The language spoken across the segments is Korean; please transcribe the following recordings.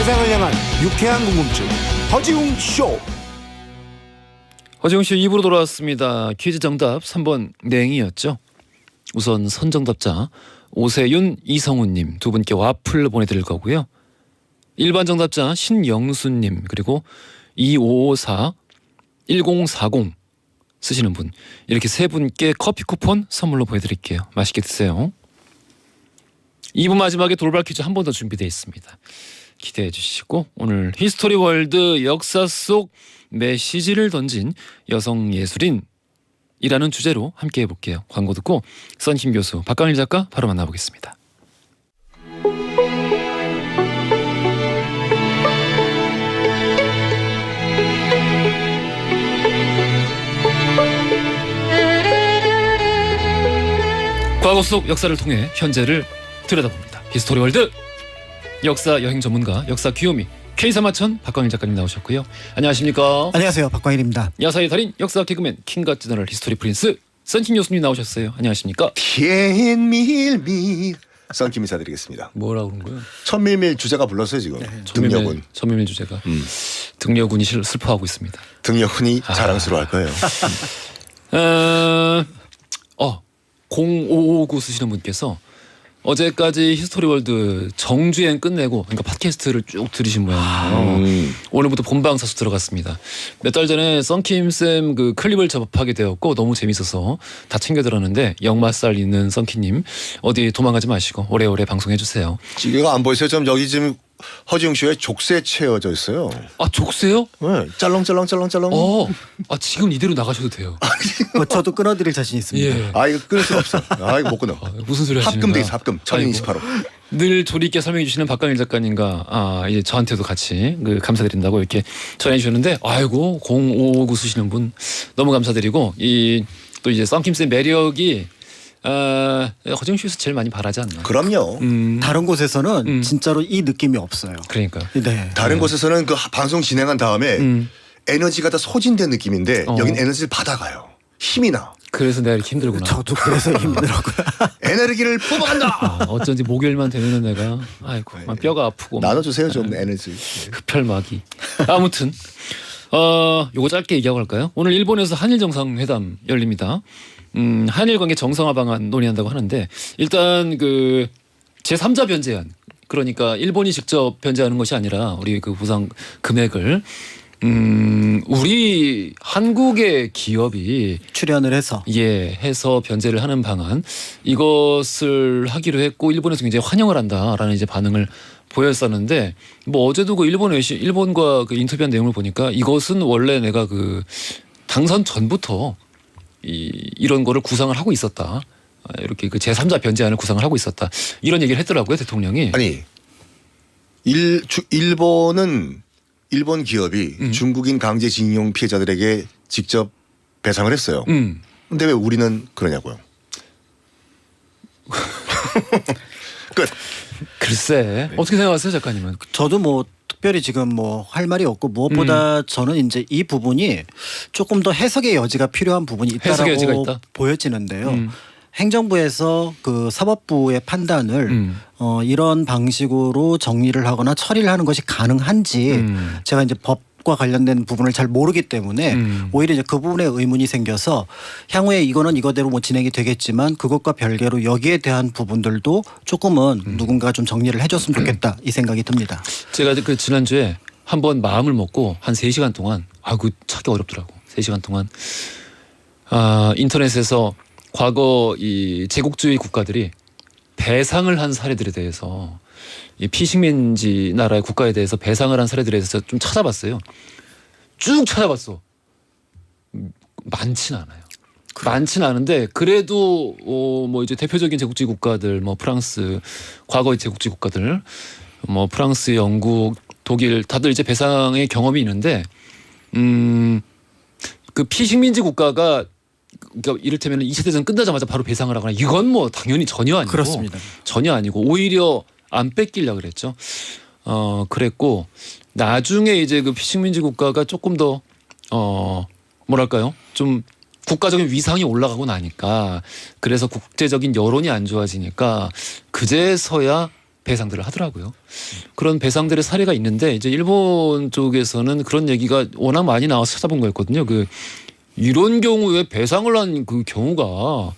세상을 향한 유쾌한 궁금증 허지웅 쇼. 허지웅 씨 2부로 돌아왔습니다. 퀴즈 정답 3번 냉이였죠. 우선 선정답자 오세윤, 이성훈님 두 분께 와플 보내드릴 거고요. 일반 정답자 신영수님 그리고 2554, 1040 쓰시는 분 이렇게 세 분께 커피 쿠폰 선물로 보내드릴게요. 맛있게 드세요. 2부 마지막에 돌발 퀴즈 한 번 더 준비되어 있습니다. 기대해 주시고 오늘 히스토리 월드 역사 속 메시지를 던진 여성 예술인이라는 주제로 함께 해볼게요. 광고 듣고 썬킴 교수, 박강일 작가 바로 만나보겠습니다. 과거 속 역사를 통해 현재를 들여다봅니다. 히스토리 월드 역사 여행 전문가 역사 귀요미 K사마천 박광일 작가님 나오셨고요. 안녕하십니까? 안녕하세요, 박광일입니다. 야사의 달인 역사 개그맨 킹갓 제너럴 히스토리 프린스 썬킴 교수님 나오셨어요. 안녕하십니까? thiên 밀밀 썬킴 인사드리겠습니다. 뭐라고 그런 거예요? 천밀밀 주제가 불렀어요 지금. 등려군. 천밀밀 주제가 등려군이 슬퍼하고 있습니다. 등려군이 자랑스러워할 거예요. 0559 쓰시는 분께서 어제까지 히스토리월드 정주행 끝내고 그러니까 팟캐스트를 쭉 들으신 모양이에요. 오늘부터 본방사수 들어갔습니다. 몇 달 전에 썬킴쌤 그 클립을 접하게 되었고 너무 재밌어서 다 챙겨 들었는데 역마살 있는 썬킴님 어디 도망가지 마시고 오래오래 방송해주세요. 지금 안 보이세요? 좀 여기 지금 허지웅 씨의 족쇄 채워져 있어요. 아 족쇄요? 네, 짤렁짤렁짤렁짤렁. 지금 이대로 나가셔도 돼요. 저도 끊어드릴 자신 있습니다. 예. 이거 끊을 수가 없어. 이거 못 끊어. 무슨 소리 하시는 합금 거야? 되겠어, 합금. 1028호. 늘 조리 있게 설명해 주시는 박강일 작가님과 이제 저한테도 같이 감사드린다고 이렇게 전해 주셨는데 아이고 0559 쓰시는 분 너무 감사드리고 또 이제 썬킴쌤 매력이 허지웅 씨에서 제일 많이 바라지 않나? 그럼요. 다른 곳에서는 진짜로 이 느낌이 없어요. 그러니까. 네. 다른 곳에서는 그 방송 진행한 다음에 에너지가 다 소진된 느낌인데 여긴 에너지를 받아가요. 힘이 나. 그래서 내가 이렇게 힘들구나. 저도 그래서 힘들었고요. 에너지를 뽑아간다. 어쩐지 목요일만 되면은 내가 아이고 막 뼈가 아프고 나눠주세요 좀 에너지. 흡혈막이. 아무튼 요거 짧게 얘기하고 할까요? 오늘 일본에서 한일 정상회담 열립니다. 한일 관계 정상화 방안 논의한다고 하는데 일단 그 제3자 변제안 그러니까 일본이 직접 변제하는 것이 아니라 우리 그 보상 금액을 우리 한국의 기업이 출연을 해서 해서 변제를 하는 방안 이것을 하기로 했고 일본에서 굉장히 환영을 한다라는 이제 반응을 보였었는데 뭐 어제도 그 일본과 그 인터뷰한 내용을 보니까 이것은 원래 내가 그 당선 전부터 이런 거를 구상을 하고 있었다. 이렇게 그 제3자 변제안을 구상을 하고 있었다. 이런 얘기를 했더라고요, 대통령이. 아니 일본 기업이 중국인 강제징용 피해자들에게 직접 배상을 했어요. 근데 왜 우리는 그러냐고요. 끝. 글쎄 어떻게 생각하세요, 작가님은? 저도 뭐 특별히 지금 뭐 할 말이 없고 무엇보다 저는 이제 이 부분이 조금 더 해석의 여지가 필요한 부분이 해석의 여지가 있다라고 있다? 보여지는데요. 행정부에서 그 사법부의 판단을 이런 방식으로 정리를 하거나 처리를 하는 것이 가능한지 제가 이제 법과 관련된 부분을 잘 모르기 때문에 오히려 이제 그 부분에 의문이 생겨서 향후에 이거는 이거대로 뭐 진행이 되겠지만 그것과 별개로 여기에 대한 부분들도 조금은 누군가 좀 정리를 해줬으면 좋겠다 이 생각이 듭니다. 제가 그 지난주에 한번 마음을 먹고 한 3시간 동안 그 찾기 어렵더라고. 3시간 동안 인터넷에서 과거 이 제국주의 국가들이 배상을 한 사례들에 대해서 이 피식민지 나라의 국가에 대해서 배상을 한 사례들에 대해서 좀 찾아봤어요. 쭉 찾아봤어. 많지는 않아요. 많지는 않은데 그래도 뭐 이제 대표적인 제국주의 국가들 뭐 프랑스 과거의 제국주의 국가들 뭐 프랑스, 영국, 독일 다들 이제 배상의 경험이 있는데 그 피식민지 국가가 그러니까 이를테면 2차 대전 끝나자마자 바로 배상을 하거나 이건 뭐 당연히 전혀 아니고 그렇습니다. 전혀 아니고 오히려 안 뺏기려고 그랬죠. 그랬고 나중에 이제 그 피식민지 국가가 조금 더 뭐랄까요? 좀 국가적인 위상이 올라가고 나니까 그래서 국제적인 여론이 안 좋아지니까 그제서야 배상들을 하더라고요. 그런 배상들의 사례가 있는데 이제 일본 쪽에서는 그런 얘기가 워낙 많이 나와서 찾아본 거였거든요. 이런 경우에 배상을 한 그 경우가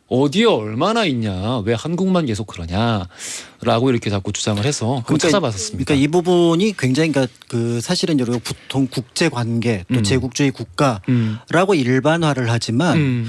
어디에 얼마나 있냐, 왜 한국만 계속 그러냐라고 이렇게 자꾸 주장을 해서 한번 찾아봤었습니다. 그러니까 이 부분이 굉장히 그 사실은 여러 보통 국제 관계 또 제국주의 국가라고 일반화를 하지만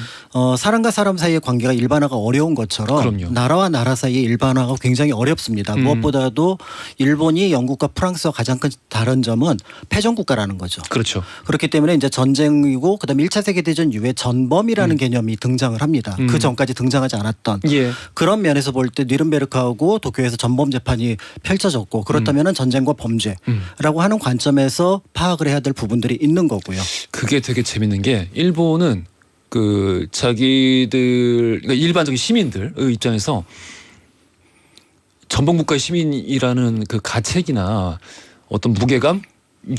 사람과 사람 사이의 관계가 일반화가 어려운 것처럼 그럼요. 나라와 나라 사이의 일반화가 굉장히 어렵습니다. 무엇보다도 일본이 영국과 프랑스와 가장 큰 다른 점은 패전 국가라는 거죠. 그렇죠. 그렇기 때문에 이제 전쟁이고 그다음에 1차 세계대전 이후에 전범이라는 개념이 등장을 합니다. 그 전까지 등장하지 않았던 예. 그런 면에서 볼 때 뉘른베르크하고 도쿄에서 전범 재판이 펼쳐졌고 그렇다면은 전쟁과 범죄라고 하는 관점에서 파악을 해야 될 부분들이 있는 거고요. 그게 되게 재밌는 게 일본은 그 자기들 그러니까 일반적인 시민들의 입장에서 전범국가의 시민이라는 그 가책이나 어떤 무게감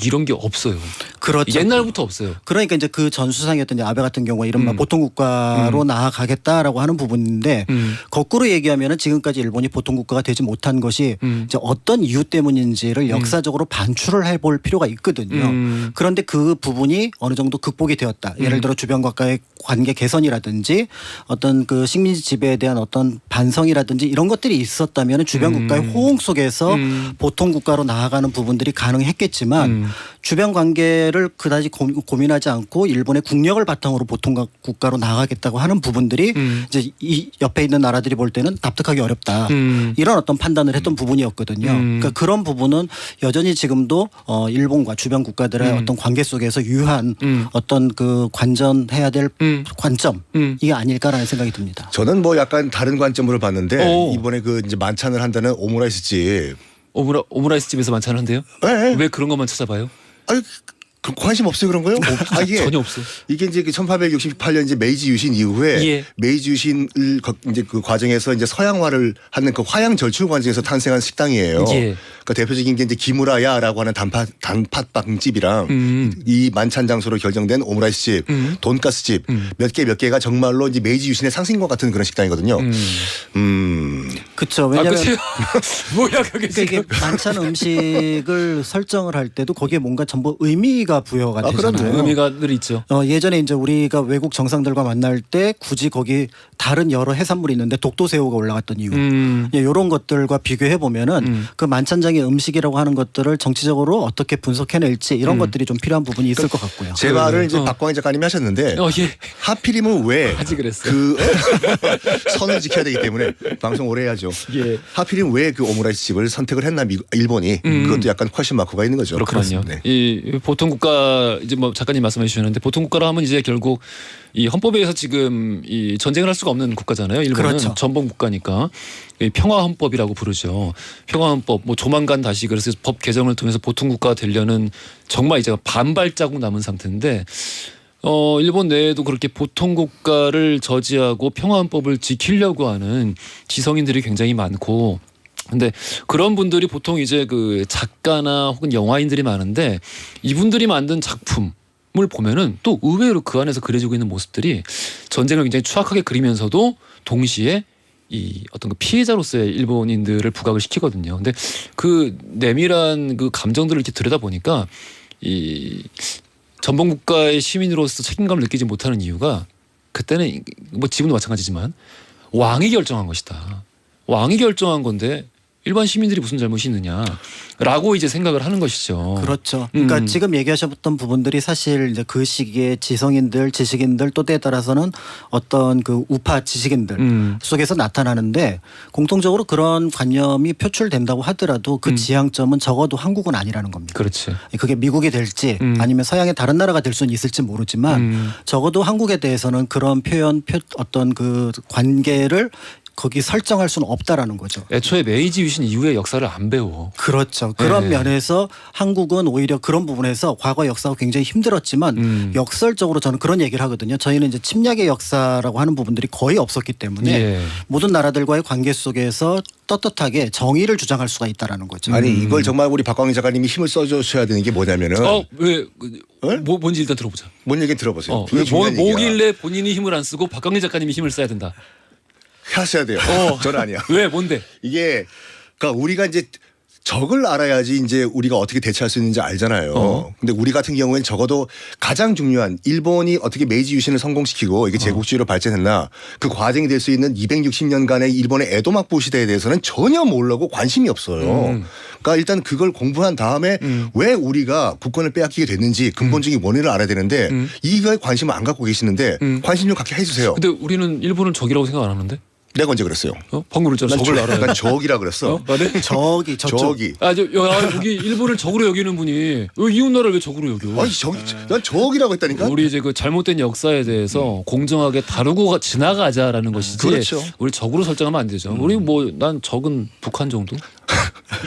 이런 게 없어요. 그렇죠. 옛날부터 없어요. 그러니까 이제 그 전수상이었던 이제 아베 같은 경우가 이른바 보통국가로 나아가겠다라고 하는 부분인데 거꾸로 얘기하면은 지금까지 일본이 보통국가가 되지 못한 것이 이제 어떤 이유 때문인지를 역사적으로 반추를 해볼 필요가 있거든요. 그런데 그 부분이 어느 정도 극복이 되었다. 예를 들어 주변국가의 관계 개선이라든지 어떤 그 식민지 지배에 대한 어떤 반성이라든지 이런 것들이 있었다면 주변 국가의 호응 속에서 보통국가로 나아가는 부분들이 가능했겠지만 주변 관계를 그다지 고민하지 않고 일본의 국력을 바탕으로 보통 국가로 나가겠다고 하는 부분들이 이제 이 옆에 있는 나라들이 볼 때는 납득하기 어렵다. 이런 어떤 판단을 했던 부분이었거든요. 그러니까 그런 부분은 여전히 지금도 일본과 주변 국가들의 어떤 관계 속에서 유효한 어떤 그 관전해야 될 관점 이게 아닐까라는 생각이 듭니다. 저는 뭐 약간 다른 관점으로 봤는데 이번에 그 이제 만찬을 한다는 오므라이스 집. 오므라이스 집에서 만찬을 한대요? 네. 왜 그런 것만 찾아봐요? 아니, 관심 없어요 그런 거요? 이게 전혀 없어요. 이게 이제 1868년 이제 메이지 유신 이후에 예. 메이지 유신을 이제 그 과정에서 이제 서양화를 하는 그 화양 절출 과정에서 탄생한 식당이에요. 예. 그러니까 대표적인 게 이제 기무라야라고 하는 단팥빵집이랑 이 만찬 장소로 결정된 오므라이스 집, 돈가스 집 몇 개가 정말로 이제 메이지 유신의 상징과 같은 그런 식당이거든요. 그렇죠. 왜냐하면 그치? 뭐야 그게 그러니까 이게 지금? 만찬 음식을 설정을 할 때도 거기에 뭔가 전부 의미가 부여가 되잖아요. 그럼요. 의미가 늘 있죠. 예전에 이제 우리가 외국 정상들과 만날 때 굳이 거기 다른 여러 해산물이 있는데 독도새우가 올라갔던 이유 이런 것들과 비교해 보면은 그 만찬장의 음식이라고 하는 것들을 정치적으로 어떻게 분석해낼지 이런 것들이 좀 필요한 부분이 있을 것 같고요. 제 말을 이제 박광희 작가님이 하셨는데 예. 하필이면 왜 아직 그랬어요. 그 선을 지켜야 되기 때문에 방송 오래 해야죠. 예. 하필이면 왜 그 오므라이스 집을 선택을 했나 일본이 그것도 약간 퀘션 마크가 있는 거죠. 그렇군요. 네. 이 보통 국가 이제 뭐 작가님 말씀해 주셨는데 보통 국가로 하면 이제 결국 이 헌법에 의해서 지금 이 전쟁을 할 수가 없는 국가잖아요. 일본은 그렇죠. 전범 국가니까 이 평화 헌법이라고 부르죠. 평화 헌법 뭐 조만간 다시 그래서 법 개정을 통해서 보통 국가가 되려는 정말 이제 반발 자국 남은 상태인데 일본 내에도 그렇게 보통 국가를 저지하고 평화 헌법을 지키려고 하는 지성인들이 굉장히 많고 근데 그런 분들이 보통 이제 그 작가나 혹은 영화인들이 많은데 이분들이 만든 작품을 보면은 또 의외로 그 안에서 그려지고 있는 모습들이 전쟁을 굉장히 추악하게 그리면서도 동시에 이 어떤 그 피해자로서의 일본인들을 부각을 시키거든요. 근데 그 내밀한 그 감정들을 이렇게 들여다 보니까 이 전범 국가의 시민으로서 책임감을 느끼지 못하는 이유가 그때는 뭐 지금도 마찬가지지만 왕이 결정한 것이다. 왕이 결정한 건데 일반 시민들이 무슨 잘못이 있느냐라고 이제 생각을 하는 것이죠. 그렇죠. 그러니까 지금 얘기하셨던 부분들이 사실 이제 그 시기에 지성인들, 지식인들 또 때에 따라서는 어떤 그 우파 지식인들 속에서 나타나는데 공통적으로 그런 관념이 표출된다고 하더라도 그 지향점은 적어도 한국은 아니라는 겁니다. 그렇지. 그게 미국이 될지 아니면 서양의 다른 나라가 될 수는 있을지 모르지만 적어도 한국에 대해서는 그런 어떤 그 관계를 거기 설정할 수는 없다라는 거죠. 애초에 메이지 유신 이후의 역사를 안 배워. 그렇죠. 그런 면에서 한국은 오히려 그런 부분에서 과거 역사가 굉장히 힘들었지만 역설적으로 저는 그런 얘기를 하거든요. 저희는 이제 침략의 역사라고 하는 부분들이 거의 없었기 때문에 예. 모든 나라들과의 관계 속에서 떳떳하게 정의를 주장할 수가 있다라는 거죠. 아니 이걸 정말 우리 박광희 작가님이 힘을 써주셔야 되는 게 뭐냐면은 왜 뭔지 일단 들어보자. 뭔 얘기 들어보세요. 왜 그게 중요한 얘기야. 뭐길래 본인이 힘을 안 쓰고 박광일 작가님이 힘을 써야 된다. 하셔야 돼요. 저는 아니야. 왜 뭔데? 이게 그러니까 우리가 이제 적을 알아야지 이제 우리가 어떻게 대처할 수 있는지 알잖아요. 근데 우리 같은 경우에는 적어도 가장 중요한 일본이 어떻게 메이지 유신을 성공시키고 이게 제국주의로 발전했나 그 과정이 될 수 있는 260년간의 일본의 에도막부 시대에 대해서는 전혀 모르고 관심이 없어요. 그러니까 일단 그걸 공부한 다음에 왜 우리가 국권을 빼앗기게 됐는지 근본적인 원인을 알아야 되는데 이거에 관심을 안 갖고 계시는데 관심 좀 갖게 해주세요. 근데 우리는 일본을 적이라고 생각 안 하는데? 내가 언제 그랬어요? 방금 그랬잖아. 적을 알아야 난 적이라 그랬어. 네? 저기 저쪽. 적이. 여기 일본을 적으로 여기는 분이 왜 이웃 나라를 왜 적으로 여겨? 아니 난 적이라고 했다니까. 우리 이제 그 잘못된 역사에 대해서 공정하게 다루고 지나가자라는 것이지. 그렇죠. 우리 적으로 설정하면 안 되죠. 우리 뭐 난 적은 북한 정도.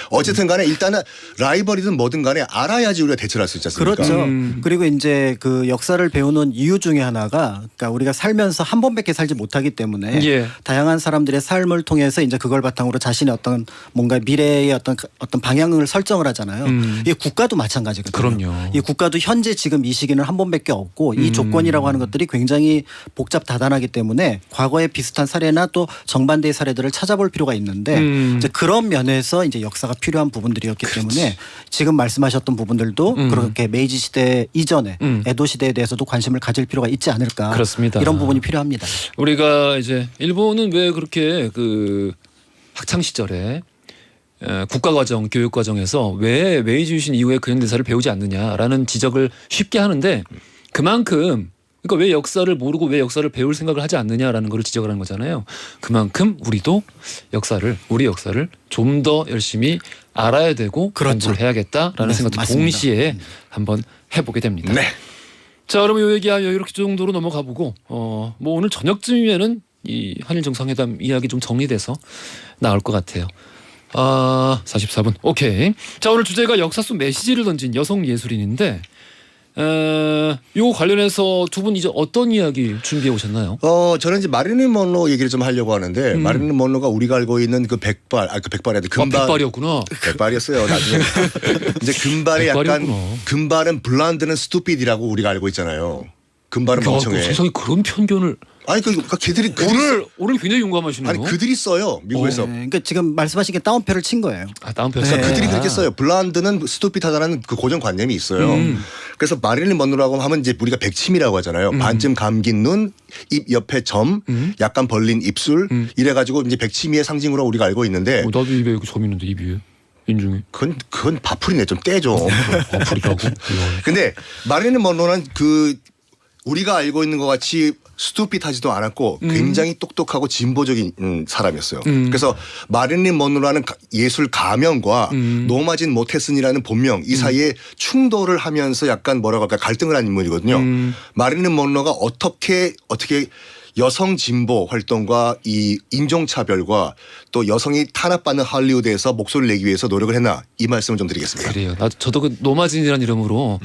어쨌든 간에 일단은 라이벌이든 뭐든 간에 알아야지 우리가 대처를 할 수 있지 않습니까? 그렇죠. 그리고 이제 그 역사를 배우는 이유 중에 하나가 그러니까 우리가 살면서 한 번밖에 살지 못하기 때문에 예. 다양한 사람들의 삶을 통해서 이제 그걸 바탕으로 자신의 어떤 뭔가 미래의 어떤 방향을 설정을 하잖아요. 이게 국가도 마찬가지거든요. 그럼요. 이 국가도 현재 지금 이 시기는 한 번밖에 없고 이 조건이라고 하는 것들이 굉장히 복잡 다단하기 때문에 과거의 비슷한 사례나 또 정반대의 사례들을 찾아볼 필요가 있는데 이제 그런 면에서 이제 역사가 필요한 부분들이었기 때문에 지금 말씀하셨던 부분들도 그렇게 메이지 시대 이전에 에도 시대에 대해서도 관심을 가질 필요가 있지 않을까. 그렇습니다. 이런 부분이 필요합니다. 우리가 이제 일본은 왜 그렇게 그 학창 시절에 국가과정, 교육과정에서 왜 메이지 유신 이후에 근현대사를 배우지 않느냐라는 지적을 쉽게 하는데 그만큼 그러니까 왜 역사를 모르고 왜 역사를 배울 생각을 하지 않느냐라는 걸 지적을 하는 거잖아요. 그만큼 우리도 우리 역사를 좀 더 열심히 알아야 되고 그렇죠. 공부를 해야겠다라는 네, 생각도 맞습니다. 동시에 한번 해보게 됩니다. 네. 자, 그러면 이 얘기 이렇게 정도로 넘어가 보고 뭐 오늘 저녁쯤이면은 이 한일 정상회담 이야기 좀 정리돼서 나올 것 같아요. 44분. 오케이. 자, 오늘 주제가 역사 속 메시지를 던진 여성 예술인인데 요 관련해서 두 분 이제 어떤 이야기 준비해 오셨나요? 저는 이제 마릴린 먼로 얘기를 좀 하려고 하는데 마릴린 먼로가 우리가 알고 있는 그 백발이 아니라 금발. 백발이었구나. 백발이었어요. 나중에 이제 금발이 약간 백발이었구나. 금발은 블란드는 스투피드라고 우리가 알고 있잖아요. 금발은 멍청해. 세상에 그런 편견을 아니 그러니까 걔들이 오늘 굉장히 용감하시네요. 아니 그들이 써요 미국에서. 네, 그러니까 지금 말씀하신 게 다운표를 친 거예요. 다운표. 네. 그들이 그렇게 써요. 블란드는 스투피드하다는 그 고정관념이 있어요. 그래서 마릴린 먼로라고 하면 이제 우리가 백침이라고 하잖아요. 반쯤 감긴 눈, 입 옆에 점, 약간 벌린 입술 이래가지고 이제 백치미의 상징으로 우리가 알고 있는데. 나도 입에 여기 점 있는데 입 위에 인중에. 그건 바풀이네 좀 떼줘. 바풀이라고. 근데 마릴린 먼로는 그 우리가 알고 있는 것 같이 스투핏하지도 않았고 굉장히 똑똑하고 진보적인 사람이었어요. 그래서 마릴린 먼로라는 예술 가명과 노마진 모테슨이라는 본명 이 사이에 충돌을 하면서 약간 뭐라고 할까 갈등을 한 인물이거든요. 마릴린 먼로가 어떻게 여성 진보 활동과 이 인종차별과 또 여성이 탄압받는 할리우드에서 목소리를 내기 위해서 노력을 했나 이 말씀을 좀 드리겠습니다. 그래요. 저도 그 노마진이라는 이름으로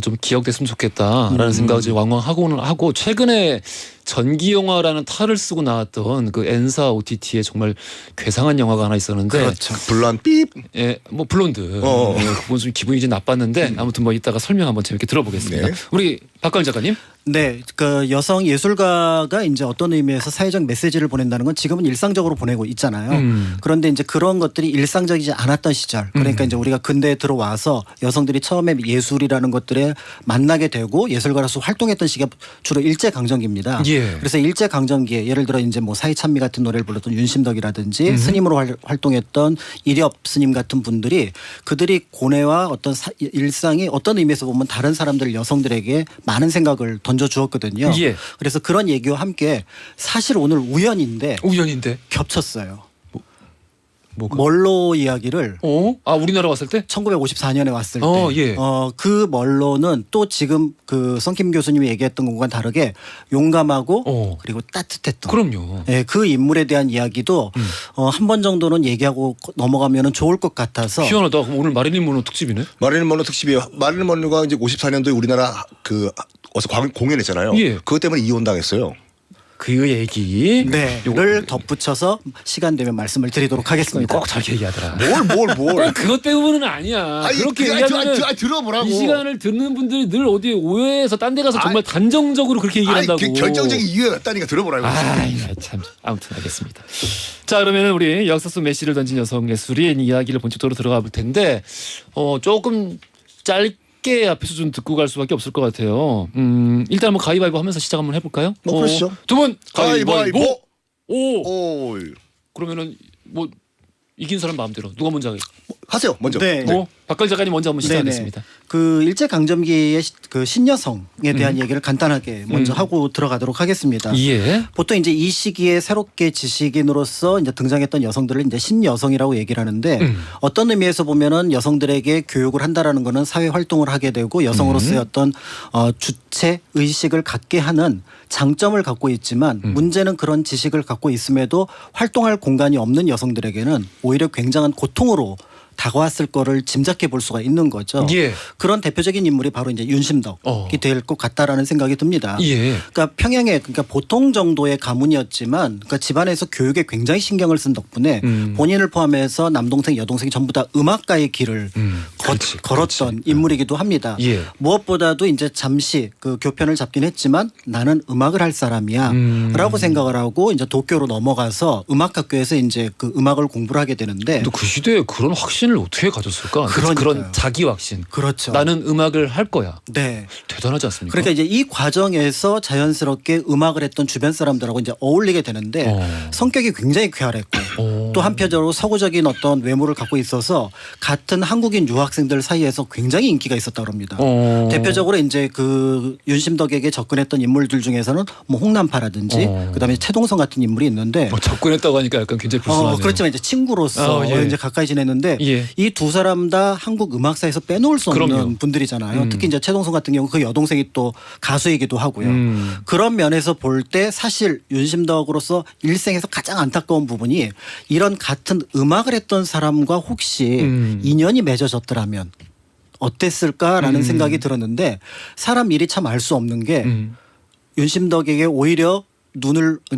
좀 기억됐으면 좋겠다라는 생각을 이제 왕왕하고는 하고 최근에 전기 영화라는 탈을 쓰고 나왔던 그 엔사 OTT에 정말 괴상한 영화가 하나 있었는데 그렇죠. 블란 삐. 예, 뭐 블론드. 예, 그건 좀 기분이 이제 나빴는데 아무튼 뭐 이따가 설명 한번 재밌게 들어보겠습니다. 네. 우리 박가은 작가님. 네, 그 여성 예술가가 이제 어떤 의미에서 사회적 메시지를 보낸다는 건 지금은 일상적으로 보내고 있잖아요. 그런데 이제 그런 것들이 일상적이지 않았던 시절, 그러니까 이제 우리가 근대에 들어와서 여성들이 처음에 예술이라는 것들에 만나게 되고 예술가로서 활동했던 시기가 주로 일제 강점기입니다. 예. 그래서 일제 강점기에 예를 들어 이제 뭐 사이찬미 같은 노래를 불렀던 윤심덕이라든지 스님으로 활동했던 이렵 스님 같은 분들이 그들이 고뇌와 어떤 일상이 어떤 의미에서 보면 다른 사람들 여성들에게 많은 생각을 던져 주었거든요. 예. 그래서 그런 얘기와 함께 사실 오늘 우연인데 겹쳤어요. 뭐가? 멀로 이야기를 우리나라 왔을 때? 1954년에 왔을 때, 예. 그 멀로는 또 지금 그 성김 교수님이 얘기했던 것과 다르게 용감하고 그리고 따뜻했던. 그럼요. 예, 그 인물에 대한 이야기도 한 번 정도는 얘기하고 넘어가면 좋을 것 같아서. 희한하다. 그럼 오늘 마릴린 먼로 특집이네. 마릴린 먼로 특집이에요. 마릴린 먼로가 이제 54년도에 우리나라 어서 공연했잖아요. 예. 그것 때문에 이혼당했어요. 그 얘기 를 덧붙여서 시간 되면 말씀을 드리도록 하겠습니다. 꼭 저렇게 얘기하더라. 뭘. 꼭 그것 때문은 아니야. 아니, 그렇게 아니, 얘기하면 들어보라고. 이 시간을 듣는 분들이 늘 어디에 오해해서 딴 데 가서 정말 단정적으로 그렇게 얘기를 한다고. 결정적인 이유가 있다니까 들어보라고. 참 아무튼 알겠습니다. 자 그러면 우리 역사 속 메시를 던진 여성 예술인 이야기를 본격적으로 들어가 볼 텐데 조금 짧게 앞에서 좀 듣고 갈 수밖에 없을 것 같아요. 일단 한번 가위바위보 하면서 시작 한번 해볼까요? 그러시죠. 두 분 가위바위보. 오. 그러면은 뭐 이긴 사람 마음대로 누가 먼저 하겠어요? 하세요. 먼저. 네. 박가희 작가님 먼저 한번 시작하겠습니다. 그 일제 강점기의 그 신여성에 대한 얘기를 간단하게 먼저 하고 들어가도록 하겠습니다. 예. 보통 이제 이 시기에 새롭게 지식인으로서 이제 등장했던 여성들을 이제 신여성이라고 얘기를 하는데 어떤 의미에서 보면은 여성들에게 교육을 한다라는 거는 사회 활동을 하게 되고 여성으로서의 어떤 주체 의식을 갖게 하는 장점을 갖고 있지만 문제는 그런 지식을 갖고 있음에도 활동할 공간이 없는 여성들에게는 오히려 굉장한 고통으로 다가왔을 거를 짐작해 볼 수가 있는 거죠. 예. 그런 대표적인 인물이 바로 이제 윤심덕이 될 것 같다라는 생각이 듭니다. 예. 그러니까 평양에 그러니까 보통 정도의 가문이었지만 그러니까 집안에서 교육에 굉장히 신경을 쓴 덕분에 본인을 포함해서 남동생 여동생이 전부 다 음악가의 길을 걸었던 인물이기도 합니다. 예. 무엇보다도 이제 잠시 그 교편을 잡긴 했지만 나는 음악을 할 사람이야라고 생각을 하고 이제 도쿄로 넘어가서 음악학교에서 이제 그 음악을 공부를 하게 되는데 근데 그 시대에 그런 확신을 어떻게 가졌을까? 그러니까요. 그런 자기 확신. 그렇죠. 나는 음악을 할 거야. 네. 대단하지 않습니까? 그러니까 이제 이 과정에서 자연스럽게 음악을 했던 주변 사람들하고 이제 어울리게 되는데 성격이 굉장히 쾌활했고 또 한편적으로 서구적인 어떤 외모를 갖고 있어서 같은 한국인 유학생들 사이에서 굉장히 인기가 있었다고 합니다. 대표적으로 이제 그 윤심덕에게 접근했던 인물들 중에서는 뭐 홍남파라든지 그다음에 최동성 같은 인물이 있는데 접근했다고 하니까 약간 굉장히 불쌍하네요. 그렇지만 이제 친구로서 이제 가까이 지냈는데 이 두 사람 다 한국 음악사에서 빼놓을 수 없는 분들이잖아요. 특히 이제 최동성 같은 경우 그 여동생이 또 가수이기도 하고요. 그런 면에서 볼 때 사실 윤심덕으로서 일생에서 가장 안타까운 부분이 이런 같은 음악을 했던 사람과 혹시 인연이 맺어졌더라면 어땠을까라는 생각이 들었는데 사람 일이 참 알 수 없는 게 윤심덕에게 오히려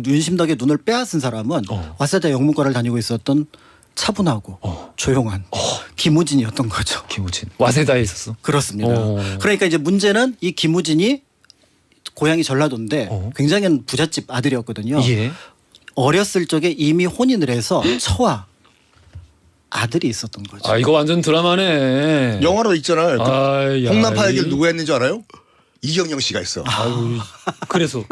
윤심덕의 눈을 빼앗은 사람은 와세다 영문과를 다니고 있었던 차분하고 조용한 김우진이었던 거죠. 김우진. 와세다에 있었어. 그렇습니다. 그러니까 이제 문제는 이 김우진이 고향이 전라도인데 굉장히 부잣집 아들이었거든요. 예. 어렸을 적에 이미 혼인을 해서 처와 아들이 있었던 거죠. 이거 완전 드라마네. 영화로 있잖아요. 아이, 홍남파 얘기를 누가 했는지 알아요? 이경영 씨가 있어. 아유, 그래서.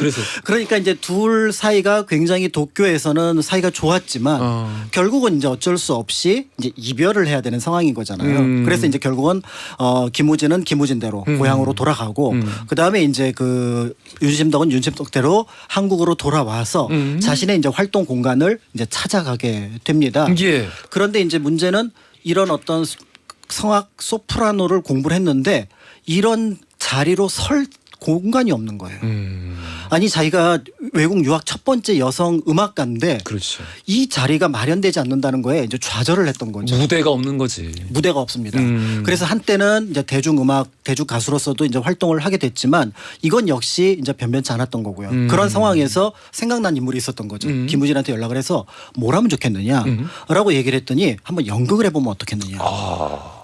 그러니까 이제 둘 사이가 굉장히 도쿄에서는 사이가 좋았지만 결국은 이제 어쩔 수 없이 이제 이별을 해야 되는 상황인 거잖아요. 그래서 이제 결국은 김우진은 김우진대로 고향으로 돌아가고 그다음에 이제 그 윤심덕은 윤심덕대로 한국으로 돌아와서 자신의 이제 활동 공간을 이제 찾아가게 됩니다. 예. 그런데 이제 문제는 이런 어떤 성악 소프라노를 공부를 했는데 이런 자리로 설 공간이 없는 거예요. 아니 자기가 외국 유학 첫 번째 여성 음악가인데 그렇죠. 이 자리가 마련되지 않는다는 거에 이제 좌절을 했던 거죠. 무대가 없는 거지. 무대가 없습니다. 그래서 한때는 이제 대중음악 대중 가수로서도 이제 활동을 하게 됐지만 이건 역시 이제 변변치 않았던 거고요. 그런 상황에서 생각난 인물이 있었던 거죠. 김우진한테 연락을 해서 뭘 하면 좋겠느냐라고 얘기를 했더니 한번 연극을 해보면 어떻겠느냐.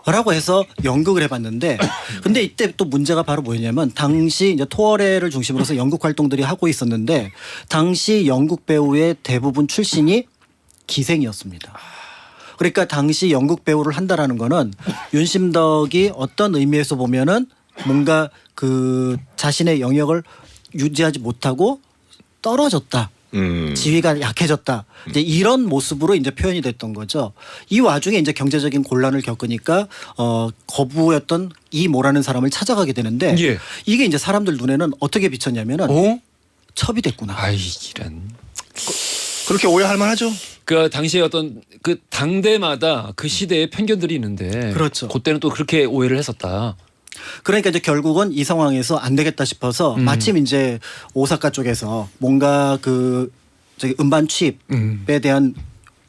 라고 해서 연극을 해봤는데 근데 이때 또 문제가 바로 뭐였냐면 당시 이제 토월회를 중심으로서 연극 활동들이 하고 있었는데 당시 연극 배우의 대부분 출신이 기생이었습니다. 그러니까 당시 연극 배우를 한다라는 거는 윤심덕이 어떤 의미에서 보면은 뭔가 그 자신의 영역을 유지하지 못하고 떨어졌다. 지위가 약해졌다. 이제 이런 모습으로 이제 표현이 됐던 거죠. 이 와중에 이제 경제적인 곤란을 겪으니까 거부였던 이모라는 사람을 찾아가게 되는데 이게 이제 사람들 눈에는 어떻게 비쳤냐면은 첩이 됐구나. 이런. 그렇게 오해할 만하죠. 그 당시에 어떤 그 당대마다 그 시대의 편견들이 있는데 그렇죠. 그때는 또 그렇게 오해를 했었다. 그러니까 이제 결국은 이 상황에서 안 되겠다 싶어서 마침 이제 오사카 쪽에서 뭔가 그 저기 음반 취입에 대한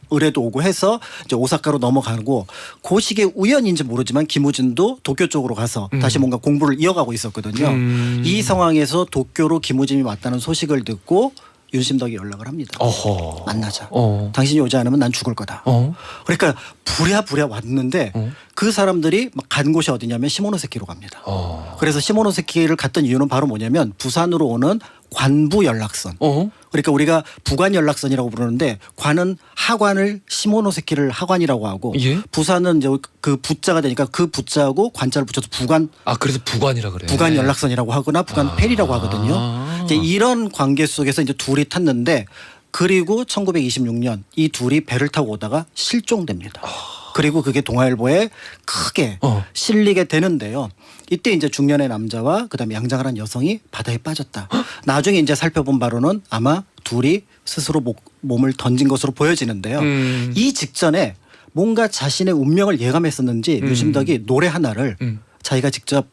의뢰도 오고 해서 이제 오사카로 넘어가고 그 시기에 우연인지 모르지만 김우진도 도쿄 쪽으로 가서 다시 뭔가 공부를 이어가고 있었거든요. 이 상황에서 도쿄로 김우진이 왔다는 소식을 듣고 윤심덕이 연락을 합니다. 어허. 만나자. 어. 당신이 오지 않으면 난 죽을 거다. 어. 그러니까 부랴부랴 왔는데 그 사람들이 막 간 곳이 어디냐면 시모노세키로 갑니다. 어. 그래서 시모노세키를 갔던 이유는 바로 뭐냐면 부산으로 오는 관부 연락선. 어. 그러니까 우리가 부관 연락선이라고 부르는데 관은 하관을 시모노세키를 하관이라고 하고 예? 부산은 이제 그 부자가 되니까 그 부자하고 관자를 붙여서 부관 아 그래서 부관이라 그래요. 부관 연락선이라고 하거나 부관 펠이라고 하거든요. 이제 이런 관계 속에서 이제 둘이 탔는데 그리고 1926년 이 둘이 배를 타고 오다가 실종됩니다. 그리고 그게 동아일보에 크게 실리게 되는데요. 이때 이제 중년의 남자와 그다음에 양장을 한 여성이 바다에 빠졌다. 나중에 이제 살펴본 바로는 아마 둘이 스스로 몸을 던진 것으로 보여지는데요. 이 직전에 뭔가 자신의 운명을 예감했었는지 유심덕이 노래 하나를 자기가 직접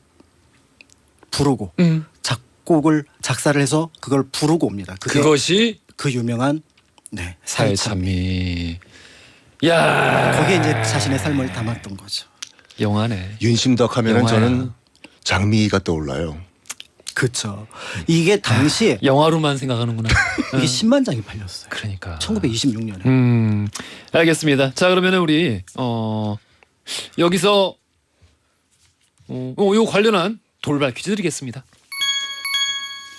부르고 작곡을 작사를 해서 그걸 부르고 옵니다. 그것이 그 유명한 사회 찬미. 야. 거기에 이제 자신의 삶을 담았던 거죠. 영화네. 윤심덕 하면은 영화야. 저는 장미가 떠올라요. 그렇죠. 이게 당시에 영화로만 생각하는구나. 이게 10만 장이 팔렸어요. 그러니까. 1926년에. 알겠습니다. 자 그러면은 우리 여기서 요 관련한 돌발 퀴즈 드리겠습니다.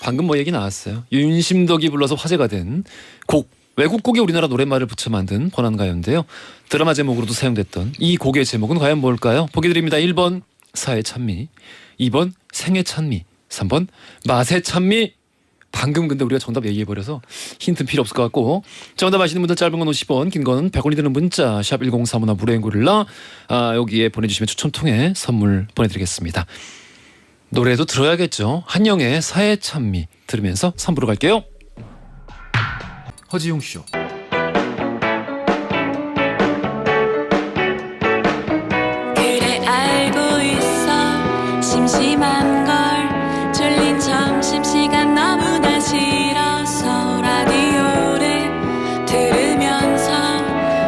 방금 뭐 얘기 나왔어요. 윤심덕이 불러서 화제가 된 곡, 외국 곡에 우리나라 노랫말을 붙여 만든 번안가요인데요. 드라마 제목으로도 사용됐던 이 곡의 제목은 과연 뭘까요? 보기 드립니다. 1번 사회 찬미, 2번 생애 찬미, 3번 맛의 찬미. 방금 근데 우리가 정답 얘기해버려서 힌트는 필요 없을 것 같고, 정답 아시는 분들 짧은 건 50원, 긴 건 100원이 드는 문자 샵 1035나 무료인 고릴라 여기에 보내주시면 추첨 통해 선물 보내드리겠습니다. 노래도 들어야겠죠. 한영의 사회 찬미 들으면서 3부로 갈게요. 허지용 쇼. 그래 알고 있어 심심한 걸 졸린 점심시간 너무나 싫어서 라디오를 들으면서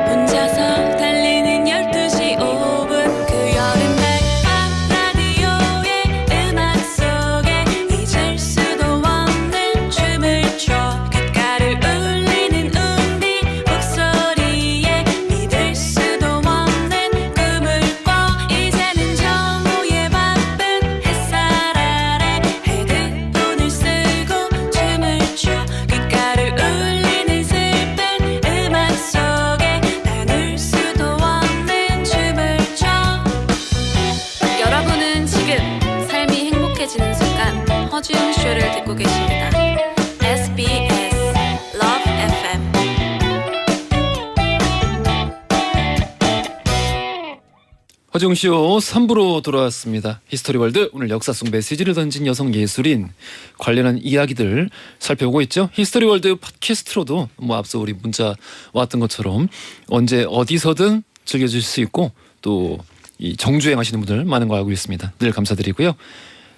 혼자서 달리는 12시 5분 그 여름날 밤 라디오의 음악 속에 잊을 수도 없는 춤을 춰 귓가를 울리는 우리 목소리에 믿을 수도 없는 꿈을 꿔 이제는 정오의 바쁜 햇살 아래 헤드폰을 쓰고 춤을 춰 귓가를 울리는 슬픈 음악 속에 나눌 수도 없는 춤을 춰 여러분은 지금 삶이 행복해지는 순간 허지웅 쇼를 듣고 계십니다. SBS Love FM. 허지웅 쇼 3부로 돌아왔습니다. 히스토리 월드, 오늘 역사 속 메시지를 던진 여성 예술인 관련한 이야기들 살펴보고 있죠. 히스토리 월드 팟캐스트로도 뭐 앞서 우리 문자 왔던 것처럼 언제 어디서든 즐겨줄 수 있고 또 이 정주행 하시는 분들 많은 거 알고 있습니다. 늘 감사드리고요.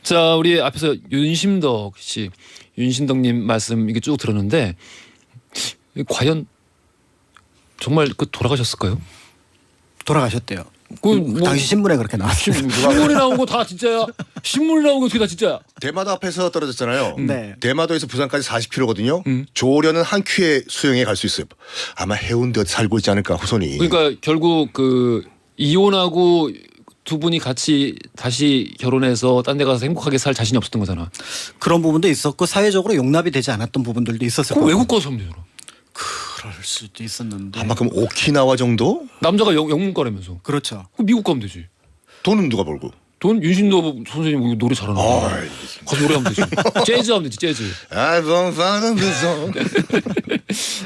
자, 우리 앞에서 윤심덕 씨, 윤심덕님 말씀 이게 쭉 들었는데 과연 정말 그 돌아가셨을까요? 돌아가셨대요. 그 당시 신문에 그렇게 나왔어요. 신문에 나온 거 다 진짜야. 신문에 나온 거 어떻게 다 진짜야? 대마도 앞에서 떨어졌잖아요. 네. 대마도에서 부산까지 40km거든요. 조려는 한 큐에 수영에 갈 수 있어요. 아마 해운대 살고 있지 않을까 후손이. 그러니까 결국 그 이혼하고 두 분이 같이 다시 결혼해서 딴 데 가서 행복하게 살 자신이 없었던 거잖아. 그런 부분도 있었고 사회적으로 용납이 되지 않았던 부분들도 있었을 그럼 거고. 외국 가서 하면 되잖아. 그럴 수도 있었는데. 아마 그럼 오키나와 정도? 남자가 영문과라면서. 그렇죠. 그럼 미국 가면 되지. 돈은 누가 벌고? 돈 윤신도 선생님 노래 잘하나? 가서 노래하면 되지. 재즈 하면 되지. 재즈.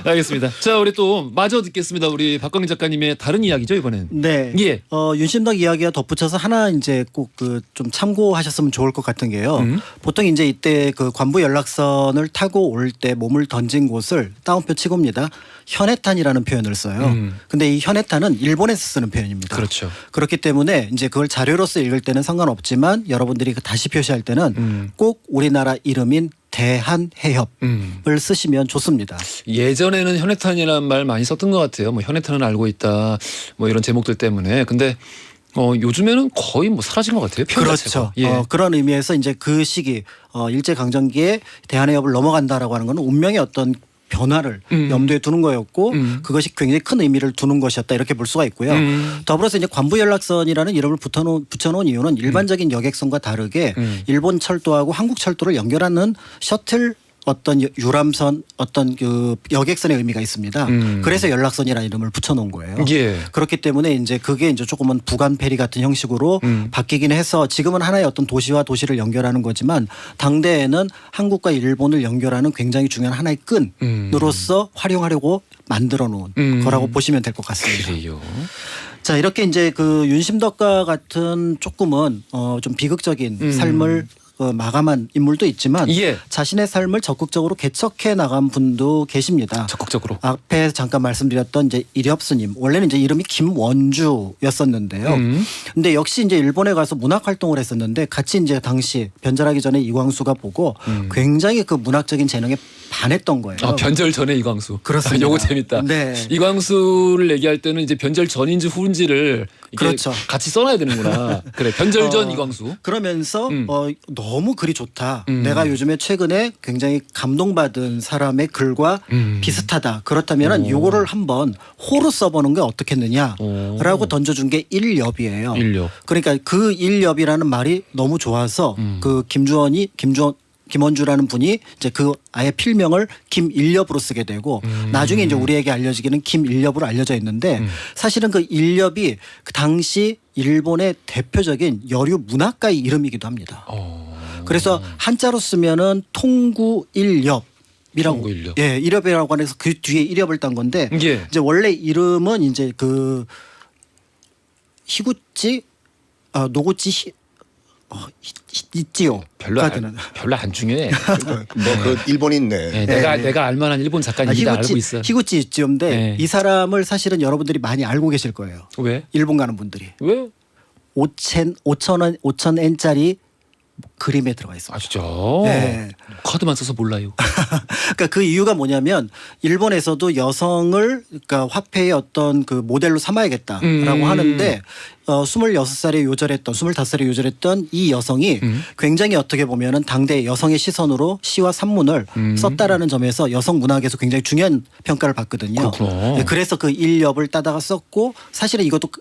알겠습니다. 자, 우리 또 마저 듣겠습니다. 우리 박광희 작가님의 다른 이야기죠 이번엔. 네. 예. 윤심덕 이야기와 덧붙여서 하나 이제 꼭 그 좀 참고하셨으면 좋을 것 같은 게요. 보통 이제 이때 그 관부 연락선을 타고 올 때 몸을 던진 곳을 따옴표 치고입니다. 현해탄이라는 표현을 써요. 근데 이 현해탄은 일본에서 쓰는 표현입니다. 그렇죠. 그렇기 때문에 이제 그걸 자료로서 읽을 때는 상관없지만 여러분들이 그 다시 표시할 때는 꼭 우리나라 이름인 대한해협을 쓰시면 좋습니다. 예전에는 현해탄이라는 말 많이 썼던 것 같아요. 뭐 현해탄은 알고 있다. 뭐 이런 제목들 때문에. 근데 요즘에는 거의 뭐 사라진 것 같아요. 표현 그렇죠. 자체가. 예. 그런 의미에서 이제 그 시기 일제 강점기에 대한해협을 넘어간다라고 하는 건 운명의 어떤 변화를 염두에 두는 거였고 그것이 굉장히 큰 의미를 두는 것이었다 이렇게 볼 수가 있고요. 더불어서 이제 관부 연락선이라는 이름을 붙여놓은 이유는 일반적인 여객선과 다르게 일본 철도하고 한국 철도를 연결하는 셔틀 어떤 유람선 어떤 그 여객선의 의미가 있습니다. 그래서 연락선이라는 이름을 붙여놓은 거예요. 예. 그렇기 때문에 이제 그게 이제 조금은 부간 페리 같은 형식으로 바뀌긴 해서 지금은 하나의 어떤 도시와 도시를 연결하는 거지만 당대에는 한국과 일본을 연결하는 굉장히 중요한 하나의 끈으로서 활용하려고 만들어 놓은 거라고 보시면 될 것 같습니다. 그래요. 자, 이렇게 이제 그 윤심덕과 같은 조금은 좀 비극적인 삶을 마감한 인물도 있지만 예. 자신의 삶을 적극적으로 개척해 나간 분도 계십니다. 적극적으로. 앞에 잠깐 말씀드렸던 이제 이렵스님 원래는 이제 이름이 김원주였었는데요. 근데 역시 이제 일본에 가서 문학 활동을 했었는데 같이 이제 당시 변절하기 전에 이광수가 보고 굉장히 그 문학적인 재능에 반했던 거예요. 변절 전에 이광수. 그렇습니다. 요거 재밌다. 네. 이광수를 얘기할 때는 이제 변절 전인지 후인지를 이게 그렇죠. 같이 써놔야 되는구나. 그래. 변절 전 이광수. 그러면서 너무 글이 좋다. 내가 요즘에 최근에 굉장히 감동받은 사람의 글과 비슷하다. 그렇다면 요거를 한번 호로 써보는 게 어떻겠느냐라고 던져준 게 일엽이에요. 일엽. 그러니까 그 일엽이라는 말이 너무 좋아서 그 김원주라는 분이 이제 그 아예 필명을 김일엽으로 쓰게 되고 나중에 이제 우리에게 알려지기는 김일엽으로 알려져 있는데 사실은 그 일엽이 그 당시 일본의 대표적인 여류 문학가의 이름이기도 합니다. 그래서 한자로 쓰면은 통구일엽. 이라고 통구일엽. 예, 일엽이라고 해서 그 뒤에 일엽을 딴 건데 예. 이제 원래 이름은 이제 그 히구치 노구치 있지요. 별로 안 중요해. 그 일본인네. 네, 내가 알만한 일본 작가입니다. 알고 있어. 히구치 있지요인데 네. 이 사람을 사실은 여러분들이 많이 알고 계실 거예요. 왜? 일본 가는 분들이 왜? 5,000엔짜리 그림에 들어가 있습니다. 아 진짜? 네. 카드만 써서 몰라요. 그러니까 그 이유가 뭐냐면 일본에서도 여성을 그러니까 화폐의 어떤 그 모델로 삼아야겠다라고 하는데 26살에 요절했던 25살에 요절했던 이 여성이 굉장히 어떻게 보면은 당대 여성의 시선으로 시와 산문을 썼다라는 점에서 여성 문학에서 굉장히 중요한 평가를 받거든요. 그렇구나. 네, 그래서 그 일엽을 따다가 썼고 사실은 이것도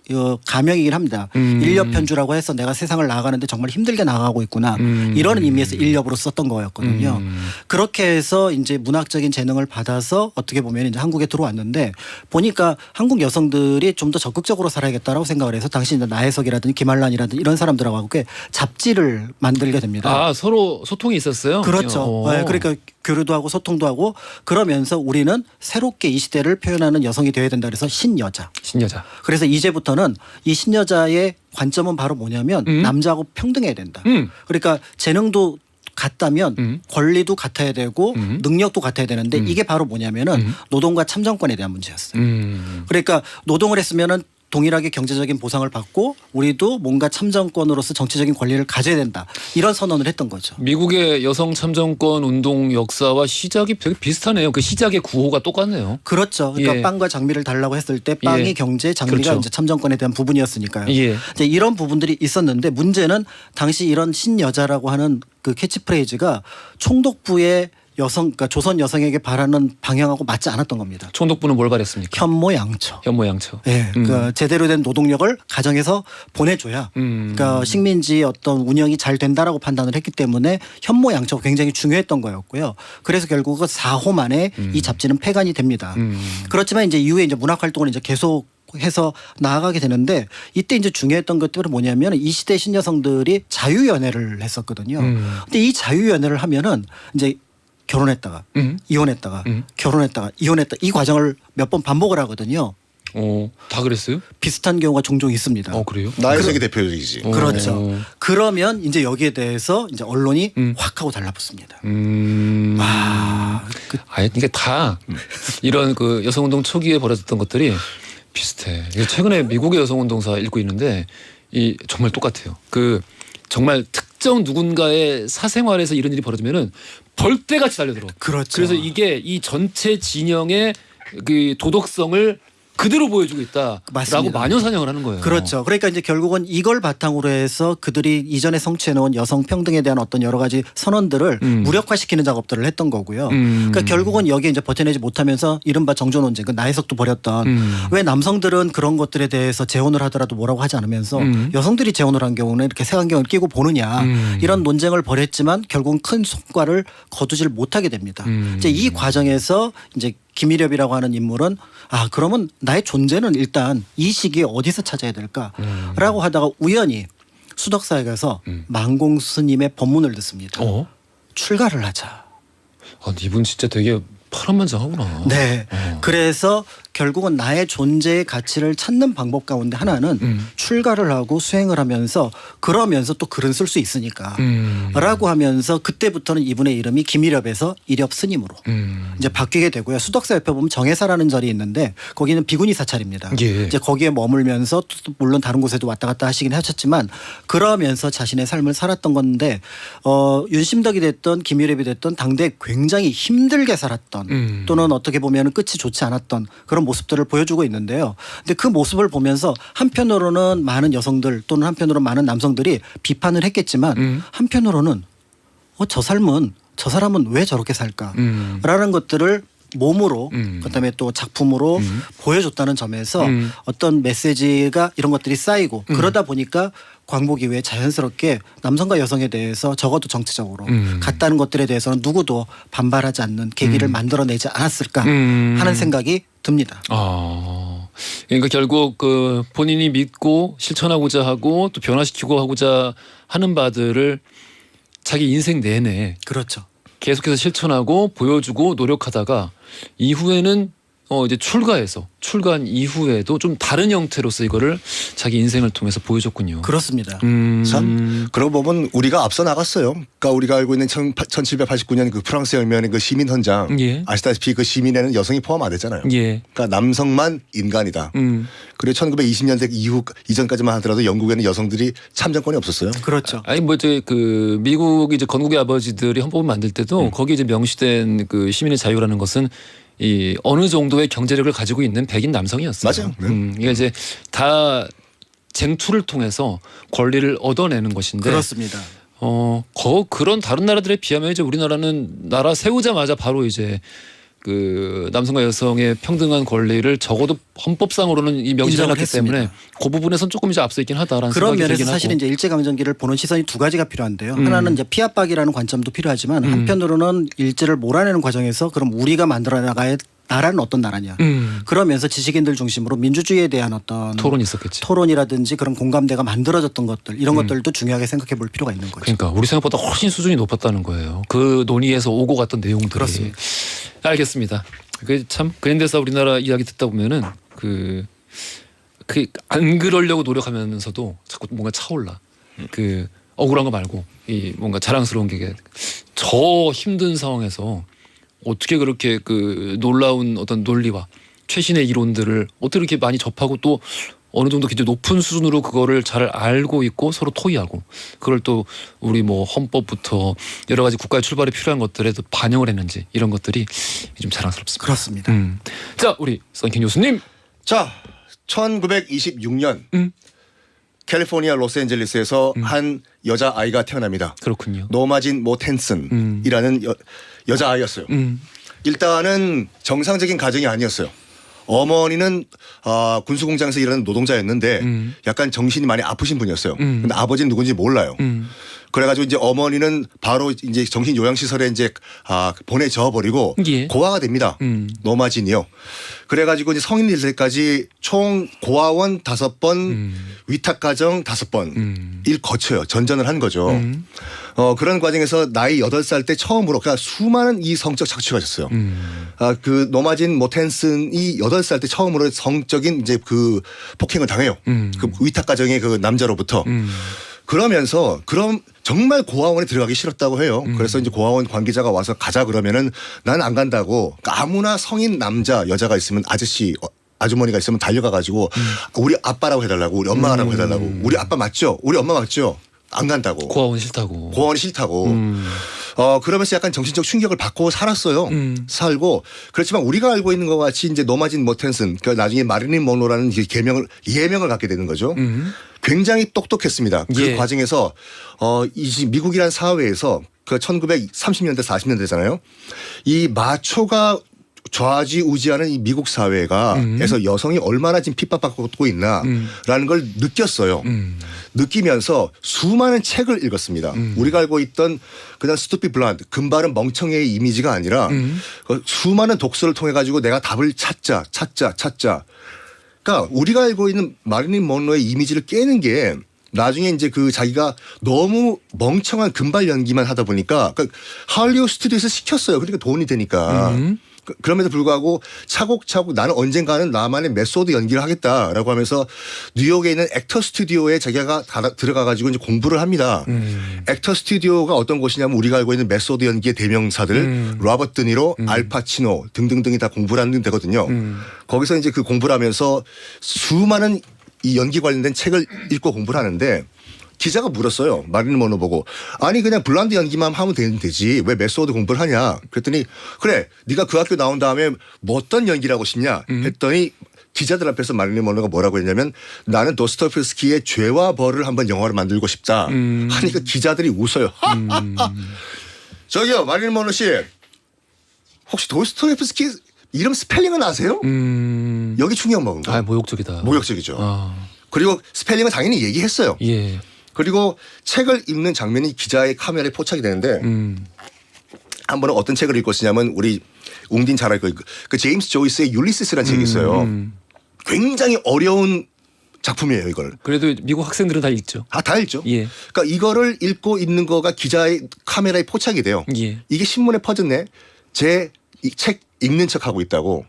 가명이긴 합니다. 일엽 편주라고 해서 내가 세상을 나아가는데 정말 힘들게 나아가고 있구나 이런 의미에서 일엽으로 썼던 거였거든요. 그렇게 해서 이제 문학적인 재능을 받아서 어떻게 보면 이제 한국에 들어왔는데 보니까 한국 여성들이 좀 더 적극적으로 살아야겠다라고 생각을 해서 당시 나혜석이라든지 김한란이라든지 이런 사람들하고 꽤 잡지를 만들게 됩니다. 아 서로 소통이 있었어요? 그렇죠. 네, 그러니까 교류도 하고 소통도 하고 그러면서 우리는 새롭게 이 시대를 표현하는 여성이 되어야 된다 그래서 신여자. 신여자. 그래서 이제부터는 이 신여자의 관점은 바로 뭐냐면 남자하고 평등해야 된다. 그러니까 재능도 같다면 권리도 같아야 되고 능력도 같아야 되는데 이게 바로 뭐냐면은 노동과 참정권에 대한 문제였어요. 그러니까 노동을 했으면은 동일하게 경제적인 보상을 받고 우리도 뭔가 참정권으로서 정치적인 권리를 가져야 된다. 이런 선언을 했던 거죠. 미국의 여성 참정권 운동 역사와 시작이 되게 비슷하네요. 그 시작의 구호가 똑같네요. 그렇죠. 그러니까 예. 빵과 장미를 달라고 했을 때 빵이 예. 경제, 장미가 그렇죠. 이제 참정권에 대한 부분이었으니까요. 예. 이제 이런 부분들이 있었는데 문제는 당시 이런 신여자라고 하는 그 캐치프레이즈가 총독부의 여성, 그러니까 조선 여성에게 바라는 방향하고 맞지 않았던 겁니다. 총독부는 뭘 바랬습니까? 현모양처. 현모양처. 예, 그러니까 제대로 된 노동력을 가정에서 보내줘야 그러니까 식민지의 어떤 운영이 잘 된다라고 판단을 했기 때문에 현모양처가 굉장히 중요했던 거였고요. 그래서 결국 4호 만에 이 잡지는 폐간이 됩니다. 그렇지만 이제 이후에 이제 문학 활동을 이제 계속 해서 나아가게 되는데 이때 이제 중요했던 것들은 뭐냐면 이 시대 신여성들이 자유연애를 했었거든요. 근데 이 자유연애를 하면은 이제 결혼했다가 이혼했다가 결혼했다가 이혼했다 이 과정을 몇 번 반복을 하거든요. 다 그랬어요? 비슷한 경우가 종종 있습니다. 그래요? 나혜석이 대표적이지. 그렇죠. 그러면 이제 여기에 대해서 이제 언론이 확 하고 달라붙습니다. 이게 다 이런 그 여성운동 초기에 벌어졌던 것들이 비슷해. 최근에 미국의 여성운동사 읽고 있는데 이 정말 똑같아요. 그 정말 특정 누군가의 사생활에서 이런 일이 벌어지면은 벌떼같이 달려들어. 그렇죠. 그래서 이게 이 전체 진영의 그 도덕성을 그대로 보여주고 있다라고 맞습니다. 마녀 사냥을 하는 거예요. 그렇죠. 그러니까 이제 결국은 이걸 바탕으로 해서 그들이 이전에 성취해놓은 여성 평등에 대한 어떤 여러 가지 선언들을 무력화시키는 작업들을 했던 거고요. 그러니까 결국은 여기에 이제 버텨내지 못하면서 이른바 정조 논쟁, 그 나혜석도 벌였던 왜 남성들은 그런 것들에 대해서 재혼을 하더라도 뭐라고 하지 않으면서 여성들이 재혼을 한 경우는 이렇게 색안경을 끼고 보느냐 이런 논쟁을 벌였지만 결국은 큰 성과를 거두질 못하게 됩니다. 이제 이 과정에서 이제 김일엽이라고 하는 인물은 그러면 나의 존재는 일단 이 시기에 어디서 찾아야 될까라고 하다가 우연히 수덕사에 가서 만공 스님의 법문을 듣습니다. 출가를 하자. 이분 진짜 되게 파란만장하구나. 네. 그래서 결국은 나의 존재의 가치를 찾는 방법 가운데 하나는 출가를 하고 수행을 하면서 그러면서 또 글은 쓸 수 있으니까 라고 하면서 그때부터는 이분의 이름이 김일엽에서 일엽 스님으로 이제 바뀌게 되고요. 수덕사 옆에 보면 정해사라는 절이 있는데 거기는 비구니 사찰입니다. 예. 이제 거기에 머물면서 또 물론 다른 곳에도 왔다 갔다 하시긴 하셨지만 그러면서 자신의 삶을 살았던 건데 윤심덕이 됐던 김일엽이 됐던 당대에 굉장히 힘들게 살았던 또는 어떻게 보면 끝이 좋지 않았던 그런 모습들을 보여주고 있는데요. 근데 그 모습을 보면서 한편으로는 많은 여성들 또는 한편으로는 많은 남성들이 비판을 했겠지만 한편으로는 저 사람은 왜 저렇게 살까라는 것들을 몸으로 그다음에 또 작품으로 보여줬다는 점에서 어떤 메시지가 이런 것들이 쌓이고 그러다 보니까 광복 이후에 자연스럽게 남성과 여성에 대해서 적어도 정치적으로 같다는 것들에 대해서는 누구도 반발하지 않는 계기를 만들어내지 않았을까 하는 생각이 듭니다. 그러니까 결국 그 본인이 믿고 실천하고자 하고 또 변화시키고 하고자 하는 바들을 자기 인생 내내 그렇죠. 계속해서 실천하고 보여주고 노력하다가 이후에는 이제 출가한 이후에도 좀 다른 형태로서 이거를 자기 인생을 통해서 보여줬군요. 그렇습니다. 참 그러고 보면 우리가 앞서 나갔어요. 그러니까 우리가 알고 있는 1789년 그 프랑스 혁명의 그 시민 헌장 예. 아시다시피 그 시민에는 여성이 포함 안 됐잖아요. 예. 그러니까 남성만 인간이다. 그리고 1920년대 이전까지만 하더라도 영국에는 여성들이 참정권이 없었어요. 그렇죠. 아니 뭐 이제 그 미국 이제 건국의 아버지들이 헌법을 만들 때도 거기 이제 명시된 그 시민의 자유라는 것은 이 어느 정도의 경제력을 가지고 있는 백인 남성이었어요. 맞아요. 그러니까 이제 다 쟁투를 통해서 권리를 얻어내는 것인데 그렇습니다. 그런 다른 나라들에 비하면 이제 우리나라는 나라 세우자마자 바로 이제 그 남성과 여성의 평등한 권리를 적어도 헌법상으로는 이 명시해놨기 때문에 그 부분에선 조금 이제 앞서 있긴 하다라는 그런 생각이 면에서 들긴 사실은 하고. 이제 일제강점기를 보는 시선이 두 가지가 필요한데요. 하나는 이제 피압박이라는 관점도 필요하지만 한편으로는 일제를 몰아내는 과정에서 그럼 우리가 만들어 나가야 나라는 어떤 나라냐. 그러면서 지식인들 중심으로 민주주의에 대한 어떤 토론이 있었겠지. 토론이라든지 그런 공감대가 만들어졌던 것들 이런 것들도 중요하게 생각해 볼 필요가 있는 거죠. 그러니까 우리 생각보다 훨씬 수준이 높았다는 거예요. 그 논의에서 오고 갔던 내용들이. 그렇습니다. 알겠습니다. 참 그런데서 우리나라 이야기 듣다 보면은 안 그러려고 노력하면서도 자꾸 뭔가 차올라. 그 억울한 거 말고 이 뭔가 자랑스러운 게 저 힘든 상황에서 어떻게 그렇게 그 놀라운 어떤 논리와 최신의 이론들을 어떻게 이렇게 많이 접하고 또 어느 정도 굉장히 높은 수준으로 그거를 잘 알고 있고 서로 토의하고 그걸 또 우리 뭐 헌법부터 여러 가지 국가의 출발에 필요한 것들에도 반영을 했는지 이런 것들이 좀 자랑스럽습니다. 그렇습니다. 자, 우리 썬킴 교수님. 자, 1926년 캘리포니아 로스앤젤레스에서 한 여자 아이가 태어납니다. 그렇군요. 노마진 모텐슨이라는 여자 아이였어요. 일단은 정상적인 가정이 아니었어요. 어머니는 군수공장에서 일하는 노동자였는데 약간 정신이 많이 아프신 분이었어요. 근데 아버지는 누군지 몰라요. 그래가지고 이제 어머니는 바로 이제 정신 요양시설에 이제 보내져 버리고 예. 고아가 됩니다. 노마진이요. 그래가지고 이제 성인 될 때까지 총 고아원 5번, 위탁가정 5번 일 거쳐요. 전전을 한 거죠. 그런 과정에서 나이 8살 때 처음으로 그러니까 수많은 이 성적 착취가 있었어요. 그 노마진 모텐슨이 8살 때 처음으로 성적인 이제 그 폭행을 당해요. 그 위탁가정의 그 남자로부터. 그러면서 그럼 정말 고아원에 들어가기 싫었다고 해요. 그래서 이제 고아원 관계자가 와서 가자 그러면은 난 안 간다고. 그러니까 아무나 성인 남자 여자가 있으면 아주머니가 있으면 달려가가지고 우리 아빠라고 해달라고 우리 엄마라고 해달라고 우리 아빠 맞죠? 우리 엄마 맞죠? 안 간다고. 고아원 싫다고. 고아원이 싫다고. 그러면서 약간 정신적 충격을 받고 살았어요. 살고 그렇지만 우리가 알고 있는 것 같이 이제 노마진 모텐슨 그러니까 나중에 마릴린 먼로라는 예명을 갖게 되는 거죠. 굉장히 똑똑했습니다. 그 예. 과정에서 이 미국이란 사회에서 그 1930년대 40년대잖아요. 이 마초가 좌지우지하는 이 미국 사회가에서 여성이 얼마나 지금 핍박받고 있나라는 걸 느꼈어요. 느끼면서 수많은 책을 읽었습니다. 우리가 알고 있던 그냥 스투피 블란드 금발은 멍청이의 이미지가 아니라 그 수많은 독서를 통해 가지고 내가 답을 찾자. 그러니까 우리가 알고 있는 마릴린 먼로의 이미지를 깨는 게 나중에 이제 그 자기가 너무 멍청한 금발 연기만 하다 보니까 그러니까 할리우드 스튜디오에서 시켰어요. 그러니까 돈이 되니까. 그럼에도 불구하고 차곡차곡 나는 언젠가는 나만의 메소드 연기를 하겠다라고 하면서 뉴욕에 있는 액터 스튜디오에 자기가 들어가 가지고 이제 공부를 합니다. 액터 스튜디오가 어떤 곳이냐면 우리가 알고 있는 메소드 연기의 대명사들 로버트 드니로, 알파치노 등등등이 다 공부를 하는 데거든요. 거기서 이제 그 공부를 하면서 수많은 이 연기 관련된 책을 읽고 공부를 하는데 기자가 물었어요. 마릴린 먼로 보고. 아니 그냥 블란드 연기만 하면 되지. 왜 메소드 공부를 하냐. 그랬더니 그래 네가 그 학교 나온 다음에 뭐 어떤 연기를 하고 싶냐 했더니 기자들 앞에서 마릴린 먼로가 뭐라고 했냐면 나는 도스토옙스키의 죄와 벌을 한번 영화로 만들고 싶다. 하니까 기자들이 웃어요. 저기요 마릴린 먼로 씨 혹시 도스토옙스키 이름 스펠링은 아세요? 여기 충격 먹은 거. 모욕적이다. 모욕적이죠. 그리고 스펠링은 당연히 얘기했어요. 예. 그리고 책을 읽는 장면이 기자의 카메라에 포착이 되는데 한 번은 어떤 책을 읽었냐면 우리 웅딘 잘 알고 그 제임스 조이스의 율리시스라는 책이 있어요. 굉장히 어려운 작품이에요 이걸. 그래도 미국 학생들은 다 읽죠. 다 읽죠. 예. 그러니까 이거를 읽고 있는 거가 기자의 카메라에 포착이 돼요. 예. 이게 신문에 퍼졌네. 제 이 책 읽는 척하고 있다고.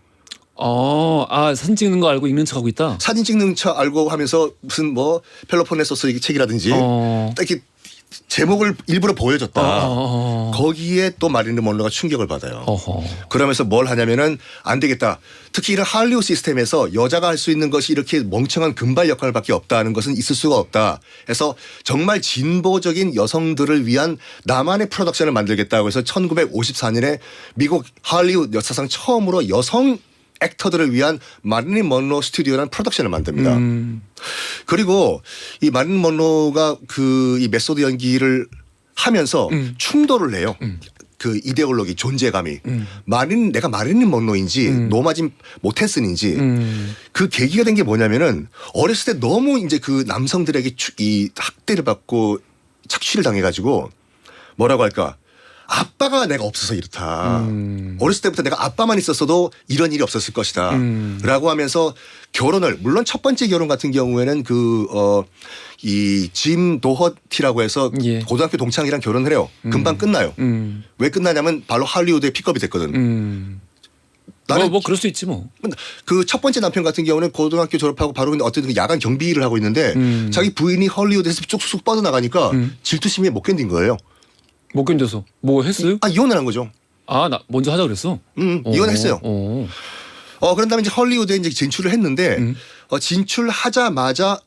사진 찍는 거 알고 읽는 척하고 있다. 사진 찍는 척 알고 하면서 무슨 뭐 펠로폰네소스 책이라든지 딱 이렇게 제목을 일부러 보여줬다. 거기에 또 마릴린 먼로가 충격을 받아요. 그러면서 뭘 하냐면은 안 되겠다. 특히 이런 할리우드 시스템에서 여자가 할 수 있는 것이 이렇게 멍청한 금발 역할밖에 없다는 것은 있을 수가 없다. 해서 정말 진보적인 여성들을 위한 나만의 프로덕션을 만들겠다고 해서 1954년에 미국 할리우드 역사상 처음으로 여성 액터들을 위한 마릴린 먼로 스튜디오라는 프로덕션을 만듭니다. 그리고 이 마릴린 먼로가 그 이 메소드 연기를 하면서 충돌을 해요. 그 이데올로기 존재감이 내가 마릴린 먼로인지 노마진 모텐슨인지 그 계기가 된 게 뭐냐면은 어렸을 때 너무 이제 그 남성들에게 이 학대를 받고 착취를 당해가지고 뭐라고 할까. 아빠가 내가 없어서 이렇다. 어렸을 때부터 내가 아빠만 있었어도 이런 일이 없었을 것이다. 라고 하면서 결혼을 물론 첫 번째 결혼 같은 경우에는 이 짐 도허티라고 해서 예. 고등학교 동창이랑 결혼을 해요. 금방 끝나요. 왜 끝나냐면 바로 할리우드에 픽업이 됐거든. 나는 뭐 그럴 수 있지 뭐. 그 첫 번째 남편 같은 경우는 고등학교 졸업하고 바로 어떤 야간 경비 일을 하고 있는데 자기 부인이 할리우드에서 쭉쭉 뻗어나가니까 질투심이 못 견딘 거예요. 못 견뎌서 뭐 했어요? 이혼을 한 거죠. 나 먼저 하자 그랬어. 이혼했어요. 그런 다음에 이제 헐리우드에 이제 진출을 했는데 진출하자마자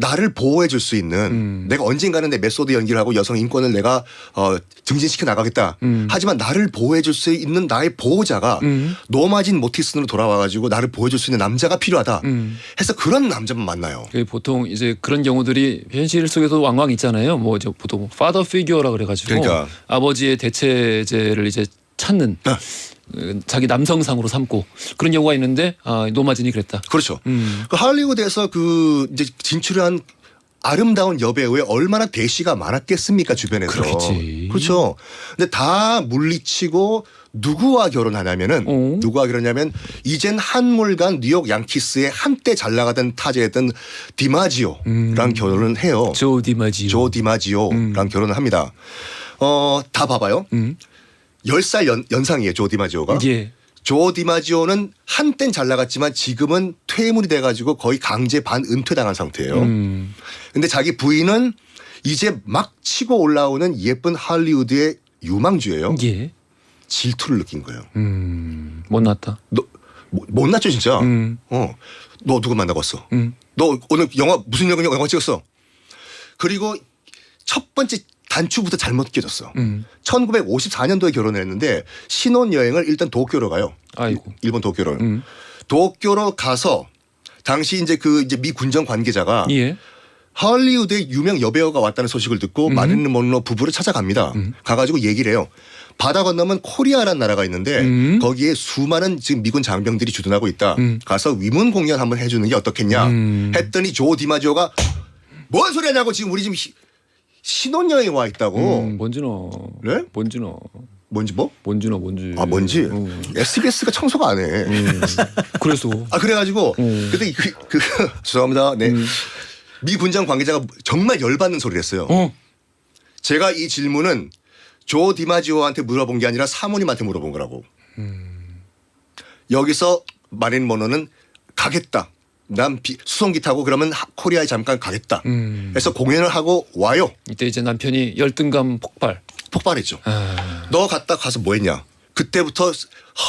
나를 보호해 줄 수 있는 내가 언젠가는 내 메소드 연기를 하고 여성 인권을 내가 증진시켜 나가겠다. 하지만 나를 보호해 줄 수 있는 나의 보호자가 노마진 모티슨으로 돌아와 가지고 나를 보호해 줄 수 있는 남자가 필요하다. 해서 그런 남자만 만나요. 보통 이제 그런 경우들이 현실 속에서 왕왕 있잖아요. 뭐 이제 보통 파더 피규어라 그래가지고 그러니까. 아버지의 대체제를 이제 찾는 자기 남성상으로 삼고 그런 경우가 있는데 노마진이 그랬다. 그렇죠. 그 할리우드에서 그 이제 진출한 아름다운 여배우에 얼마나 대시가 많았겠습니까 주변에서. 그렇겠지. 그렇죠. 근데 다 물리치고 누구와 결혼하냐면은 누구와 결혼하냐면 이젠 한물간 뉴욕 양키스의 한때 잘 나가던 타자였던 디마지오랑 결혼을 해요. 조 디마지오랑 결혼을 합니다. 다 봐봐요. 10살 연상이에요. 조 디마지오가. 예. 조 디마지오는 한땐 잘 나갔지만 지금은 퇴물이 돼가지고 거의 강제 반은퇴당한 상태예요. 근데 자기 부인은 이제 막 치고 올라오는 예쁜 할리우드의 유망주예요. 예. 질투를 느낀 거예요. 못났다. 너 못났죠 진짜. 너 누구 만나고 왔어? 너 오늘 무슨 영화 찍었어? 그리고 첫 번째 단추부터 잘못 끼워졌어. 1954년도에 결혼을 했는데 신혼여행을 일단 도쿄로 가요. 아이고. 일본 도쿄로. 도쿄로 가서 당시 이제 미 군정 관계자가 예. 할리우드의 유명 여배우가 왔다는 소식을 듣고 마릴린 먼로 부부를 찾아갑니다. 가가지고 얘기를 해요. 바다 건너면 코리아라는 나라가 있는데 거기에 수많은 지금 미군 장병들이 주둔하고 있다. 가서 위문 공연 한번 해주는 게 어떻겠냐 했더니 조 디마지오가 뭔 소리 하냐고 지금 우리 지금 신혼여행 와 있다고. 뭔지노. 네? 뭔지노. 뭔지 뭐? 뭔지노 뭔지. 아 뭔지. SBS가 청소가 안 해. 그래서. 아 그래가지고 그때 죄송합니다. 네. 미 군장 관계자가 정말 열받는 소리를 했어요. 제가 이 질문은 조 디마지오한테 물어본 게 아니라 사모님한테 물어본 거라고. 여기서 마릴린 먼로는 가겠다. 난 수송기 타고 그러면 코리아에 잠깐 가겠다. 그래서 공연을 하고 와요. 이때 이제 남편이 열등감 폭발했죠. 너 가서 뭐 했냐. 그때부터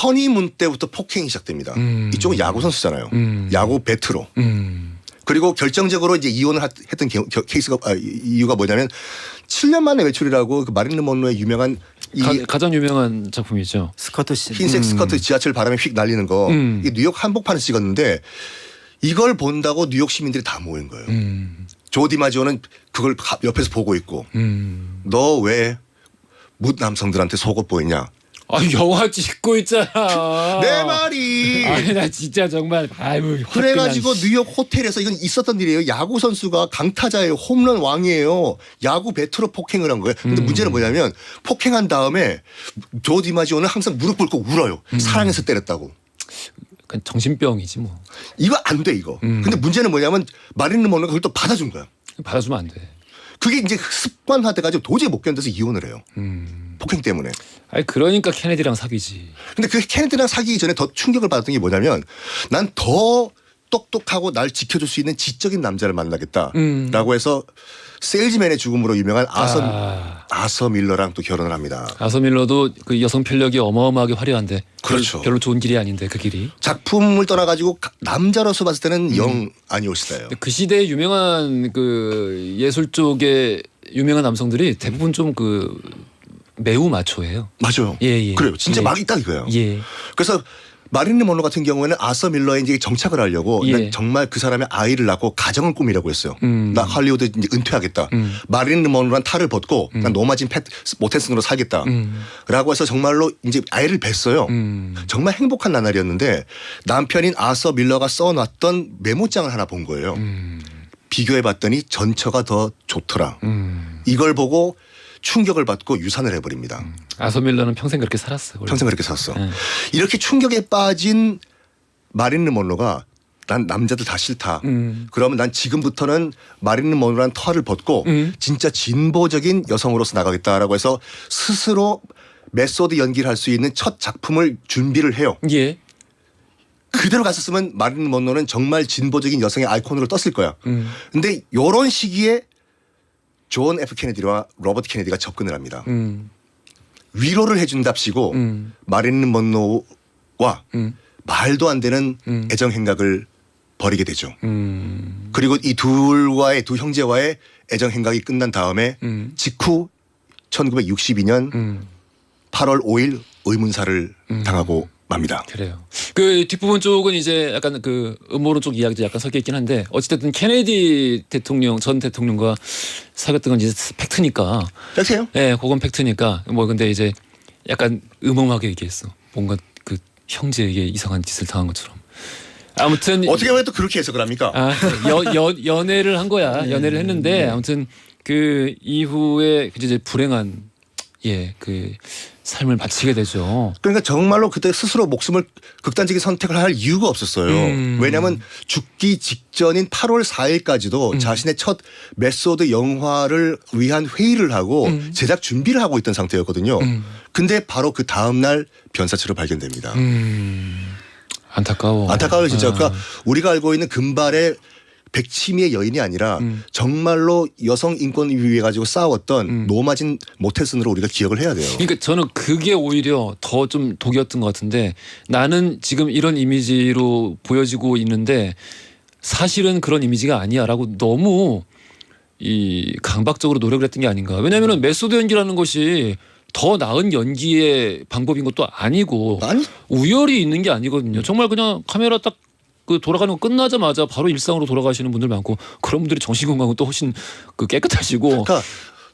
허니문 때부터 폭행이 시작됩니다. 이쪽은 야구 선수잖아요. 야구 배트로. 그리고 결정적으로 이제 이혼을 했던 케이스가 이유가 뭐냐면 7년 만에 외출이라고 그 마릴린 먼로의 유명한 가장 유명한 작품이죠. 스커트 씬. 흰색 스커트 지하철 바람에 휙 날리는 거. 이 뉴욕 한복판을 찍었는데 이걸 본다고 뉴욕 시민들이 다 모인 거예요. 조 디마지오는 그걸 옆에서 보고 있고 너 왜 묻 남성들한테 속옷 보이냐. 아 영화 찍고 있잖아. 내 말이. 아니 나 진짜 정말 아이고. 그래가지고 뉴욕 호텔에서 이건 있었던 일이에요. 야구 선수가 강타자예요. 홈런 왕이에요. 야구 배트로 폭행을 한 거예요. 근데 문제는 뭐냐면 폭행한 다음에 조 디마지오는 항상 무릎 꿇고 울어요. 사랑해서 때렸다고. 약간 정신병이지 뭐. 이거 안 돼 이거. 근데 문제는 뭐냐면 마릴린 먼로가 그걸 또 받아준 거야. 받아주면 안 돼. 그게 이제 습관화돼가지고 도저히 못 견뎌서 이혼을 해요. 폭행 때문에. 아니 그러니까 케네디랑 사귀지. 근데 그 케네디랑 사귀기 전에 더 충격을 받았던 게 뭐냐면 난 더 똑똑하고 날 지켜줄 수 있는 지적인 남자를 만나겠다라고 해서 세일즈맨의 죽음으로 유명한 아서 밀러랑 또 결혼을 합니다. 아서 밀러도 그 여성 편력이 어마어마하게 화려한데 그렇죠. 별로 좋은 길이 아닌데 그 길이. 작품을 떠나가지고 남자로서 봤을 때는 영 아니올 시다예요. 그 시대에 유명한 그 예술 쪽의 유명한 남성들이 대부분 좀 그 매우 마초예요. 맞아요. 예. 그래요. 진짜 예. 막 있다 이거예요. 예. 그래서 마릴린 먼로 같은 경우에는 아서 밀러에 이제 정착을 하려고 예. 난 정말 그 사람의 아이를 낳고 가정을 꾸미려고 했어요. 나 할리우드 이제 은퇴하겠다. 마릴린 먼로란 탈을 벗고 난 노마진 모태슨으로 살겠다. 라고 해서 정말로 이제 아이를 뵀어요. 정말 행복한 나날이었는데 남편인 아서 밀러가 써놨던 메모장을 하나 본 거예요. 비교해봤더니 전처가 더 좋더라. 이걸 보고 충격을 받고 유산을 해버립니다. 아서 밀러는 평생 그렇게 살았어. 원래. 평생 그렇게 살았어. 이렇게 충격에 빠진 마릴린 먼로가 난 남자들 다 싫다. 그러면 난 지금부터는 마릴린 먼로란 털을 벗고 진짜 진보적인 여성으로서 나가겠다라고 해서 스스로 메소드 연기를 할 수 있는 첫 작품을 준비를 해요. 예. 그대로 갔었으면 마릴린 먼로는 정말 진보적인 여성의 아이콘으로 떴을 거야. 근데 이런 시기에 존 F 케네디와 로버트 케네디가 접근을 합니다. 위로를 해준답시고 마릴린 먼로와 말도 안 되는 애정 행각을 벌이게 되죠. 그리고 이 두 형제와의 애정 행각이 끝난 다음에 직후 1962년 8월 5일 의문사를 당하고 맙니다. 그래요. 그 뒷부분 쪽은 이제 약간 그 음모론 쪽 이야기도 약간 섞여 있긴 한데 어찌됐든 케네디 대통령 전 대통령과 사귀었던 건 이제 팩트니까. 팩트예요? 네, 그건 팩트니까. 뭐 근데 이제 약간 음험하게 얘기했어. 뭔가 그 형제에게 이상한 짓을 당한 것처럼. 아무튼 어떻게 보면 또 그렇게 해석을 합니까? 연애를 한 거야. 연애를 했는데 아무튼 그 이후에 이제 불행한 그 삶을 바치게 되죠. 그러니까 정말로 그때 스스로 목숨을 극단적인 선택을 할 이유가 없었어요. 왜냐하면 죽기 직전인 8월 4일까지도 자신의 첫 메소드 영화를 위한 회의를 하고 제작 준비를 하고 있던 상태였거든요. 근데 바로 그 다음 날 변사체로 발견됩니다. 안타까워요 진짜. 그러니까 우리가 알고 있는 금발의 백치미의 여인이 아니라 정말로 여성 인권을 위해 가지고 싸웠던 노마진 모태슨으로 우리가 기억을 해야 돼요. 그러니까 저는 그게 오히려 더 좀 독이었던 것 같은데 나는 지금 이런 이미지로 보여지고 있는데 사실은 그런 이미지가 아니야라고 너무 이 강박적으로 노력을 했던 게 아닌가. 왜냐하면 메소드 연기라는 것이 더 나은 연기의 방법인 것도 아니고 아니. 우열이 있는 게 아니거든요. 정말 그냥 카메라 딱 그 돌아가는 거 끝나자마자 바로 일상으로 돌아가시는 분들 많고 그런 분들이 정신 건강은 또 훨씬 그 깨끗하시고. 그러니까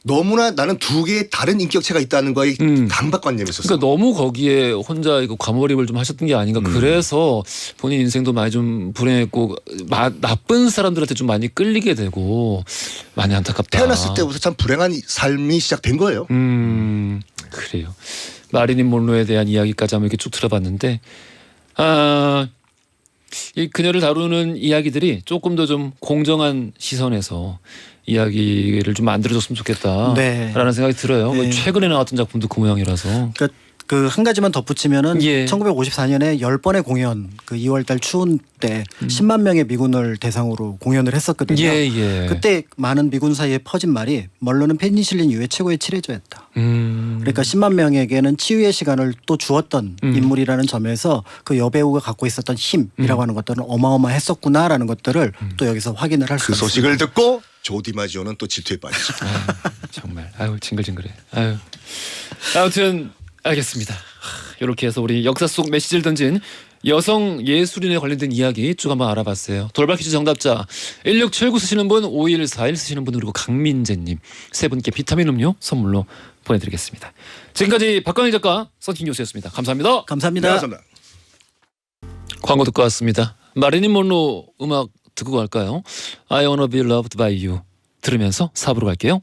너무나 나는 두 개의 다른 인격체가 있다는 거에 강박관념이 있었어. 그러니까 너무 거기에 혼자 이거 과몰입을 좀 하셨던 게 아닌가. 그래서 본인 인생도 많이 좀 불행했고 나쁜 사람들한테 좀 많이 끌리게 되고 많이 안타깝다. 태어났을 때부터 참 불행한 삶이 시작된 거예요. 그래요. 마릴린 monroe에 대한 이야기까지 한번 이렇게 쭉 들어봤는데 이 그녀를 다루는 이야기들이 조금 더 좀 공정한 시선에서 이야기를 좀 만들어줬으면 좋겠다라는 네. 생각이 들어요. 네. 최근에 나왔던 작품도 그 모양이라서. 그러니까 그 한 가지만 덧붙이면은 예. 1954년에 10번의 공연 그 2월달 추운 때 10만 명의 미군을 대상으로 공연을 했었거든요. 예. 그때 많은 미군 사이에 퍼진 말이 멀로는 페니실린 이후에 최고의 치료제였다. 그러니까 10만 명에게는 치유의 시간을 또 주었던 인물이라는 점에서 그 여배우가 갖고 있었던 힘이라고 하는 것들은 어마어마했었구나라는 것들을 또 여기서 확인을 할 수 그 있습니다. 소식을 듣고 조디마지오는 또 질투에 빠지죠. 정말 아유 징글징글해. 아유. 아무튼 알겠습니다. 이렇게 해서 우리 역사 속 메시지를 던진 여성 예술인에 관련된 이야기 쭉 한번 알아봤어요. 돌발 퀴즈 정답자 1679 쓰시는 분, 5141 쓰시는 분, 그리고 강민재님 세 분께 비타민 음료 선물로 보내드리겠습니다. 지금까지 박광일 작가, 썬팅 뉴스였습니다. 감사합니다. 감사합니다. 네, 감사합니다. 광고 듣고 왔습니다. 마릴린 monroe 음악 듣고 갈까요? I wanna be loved by you 들으면서 4부로 갈게요.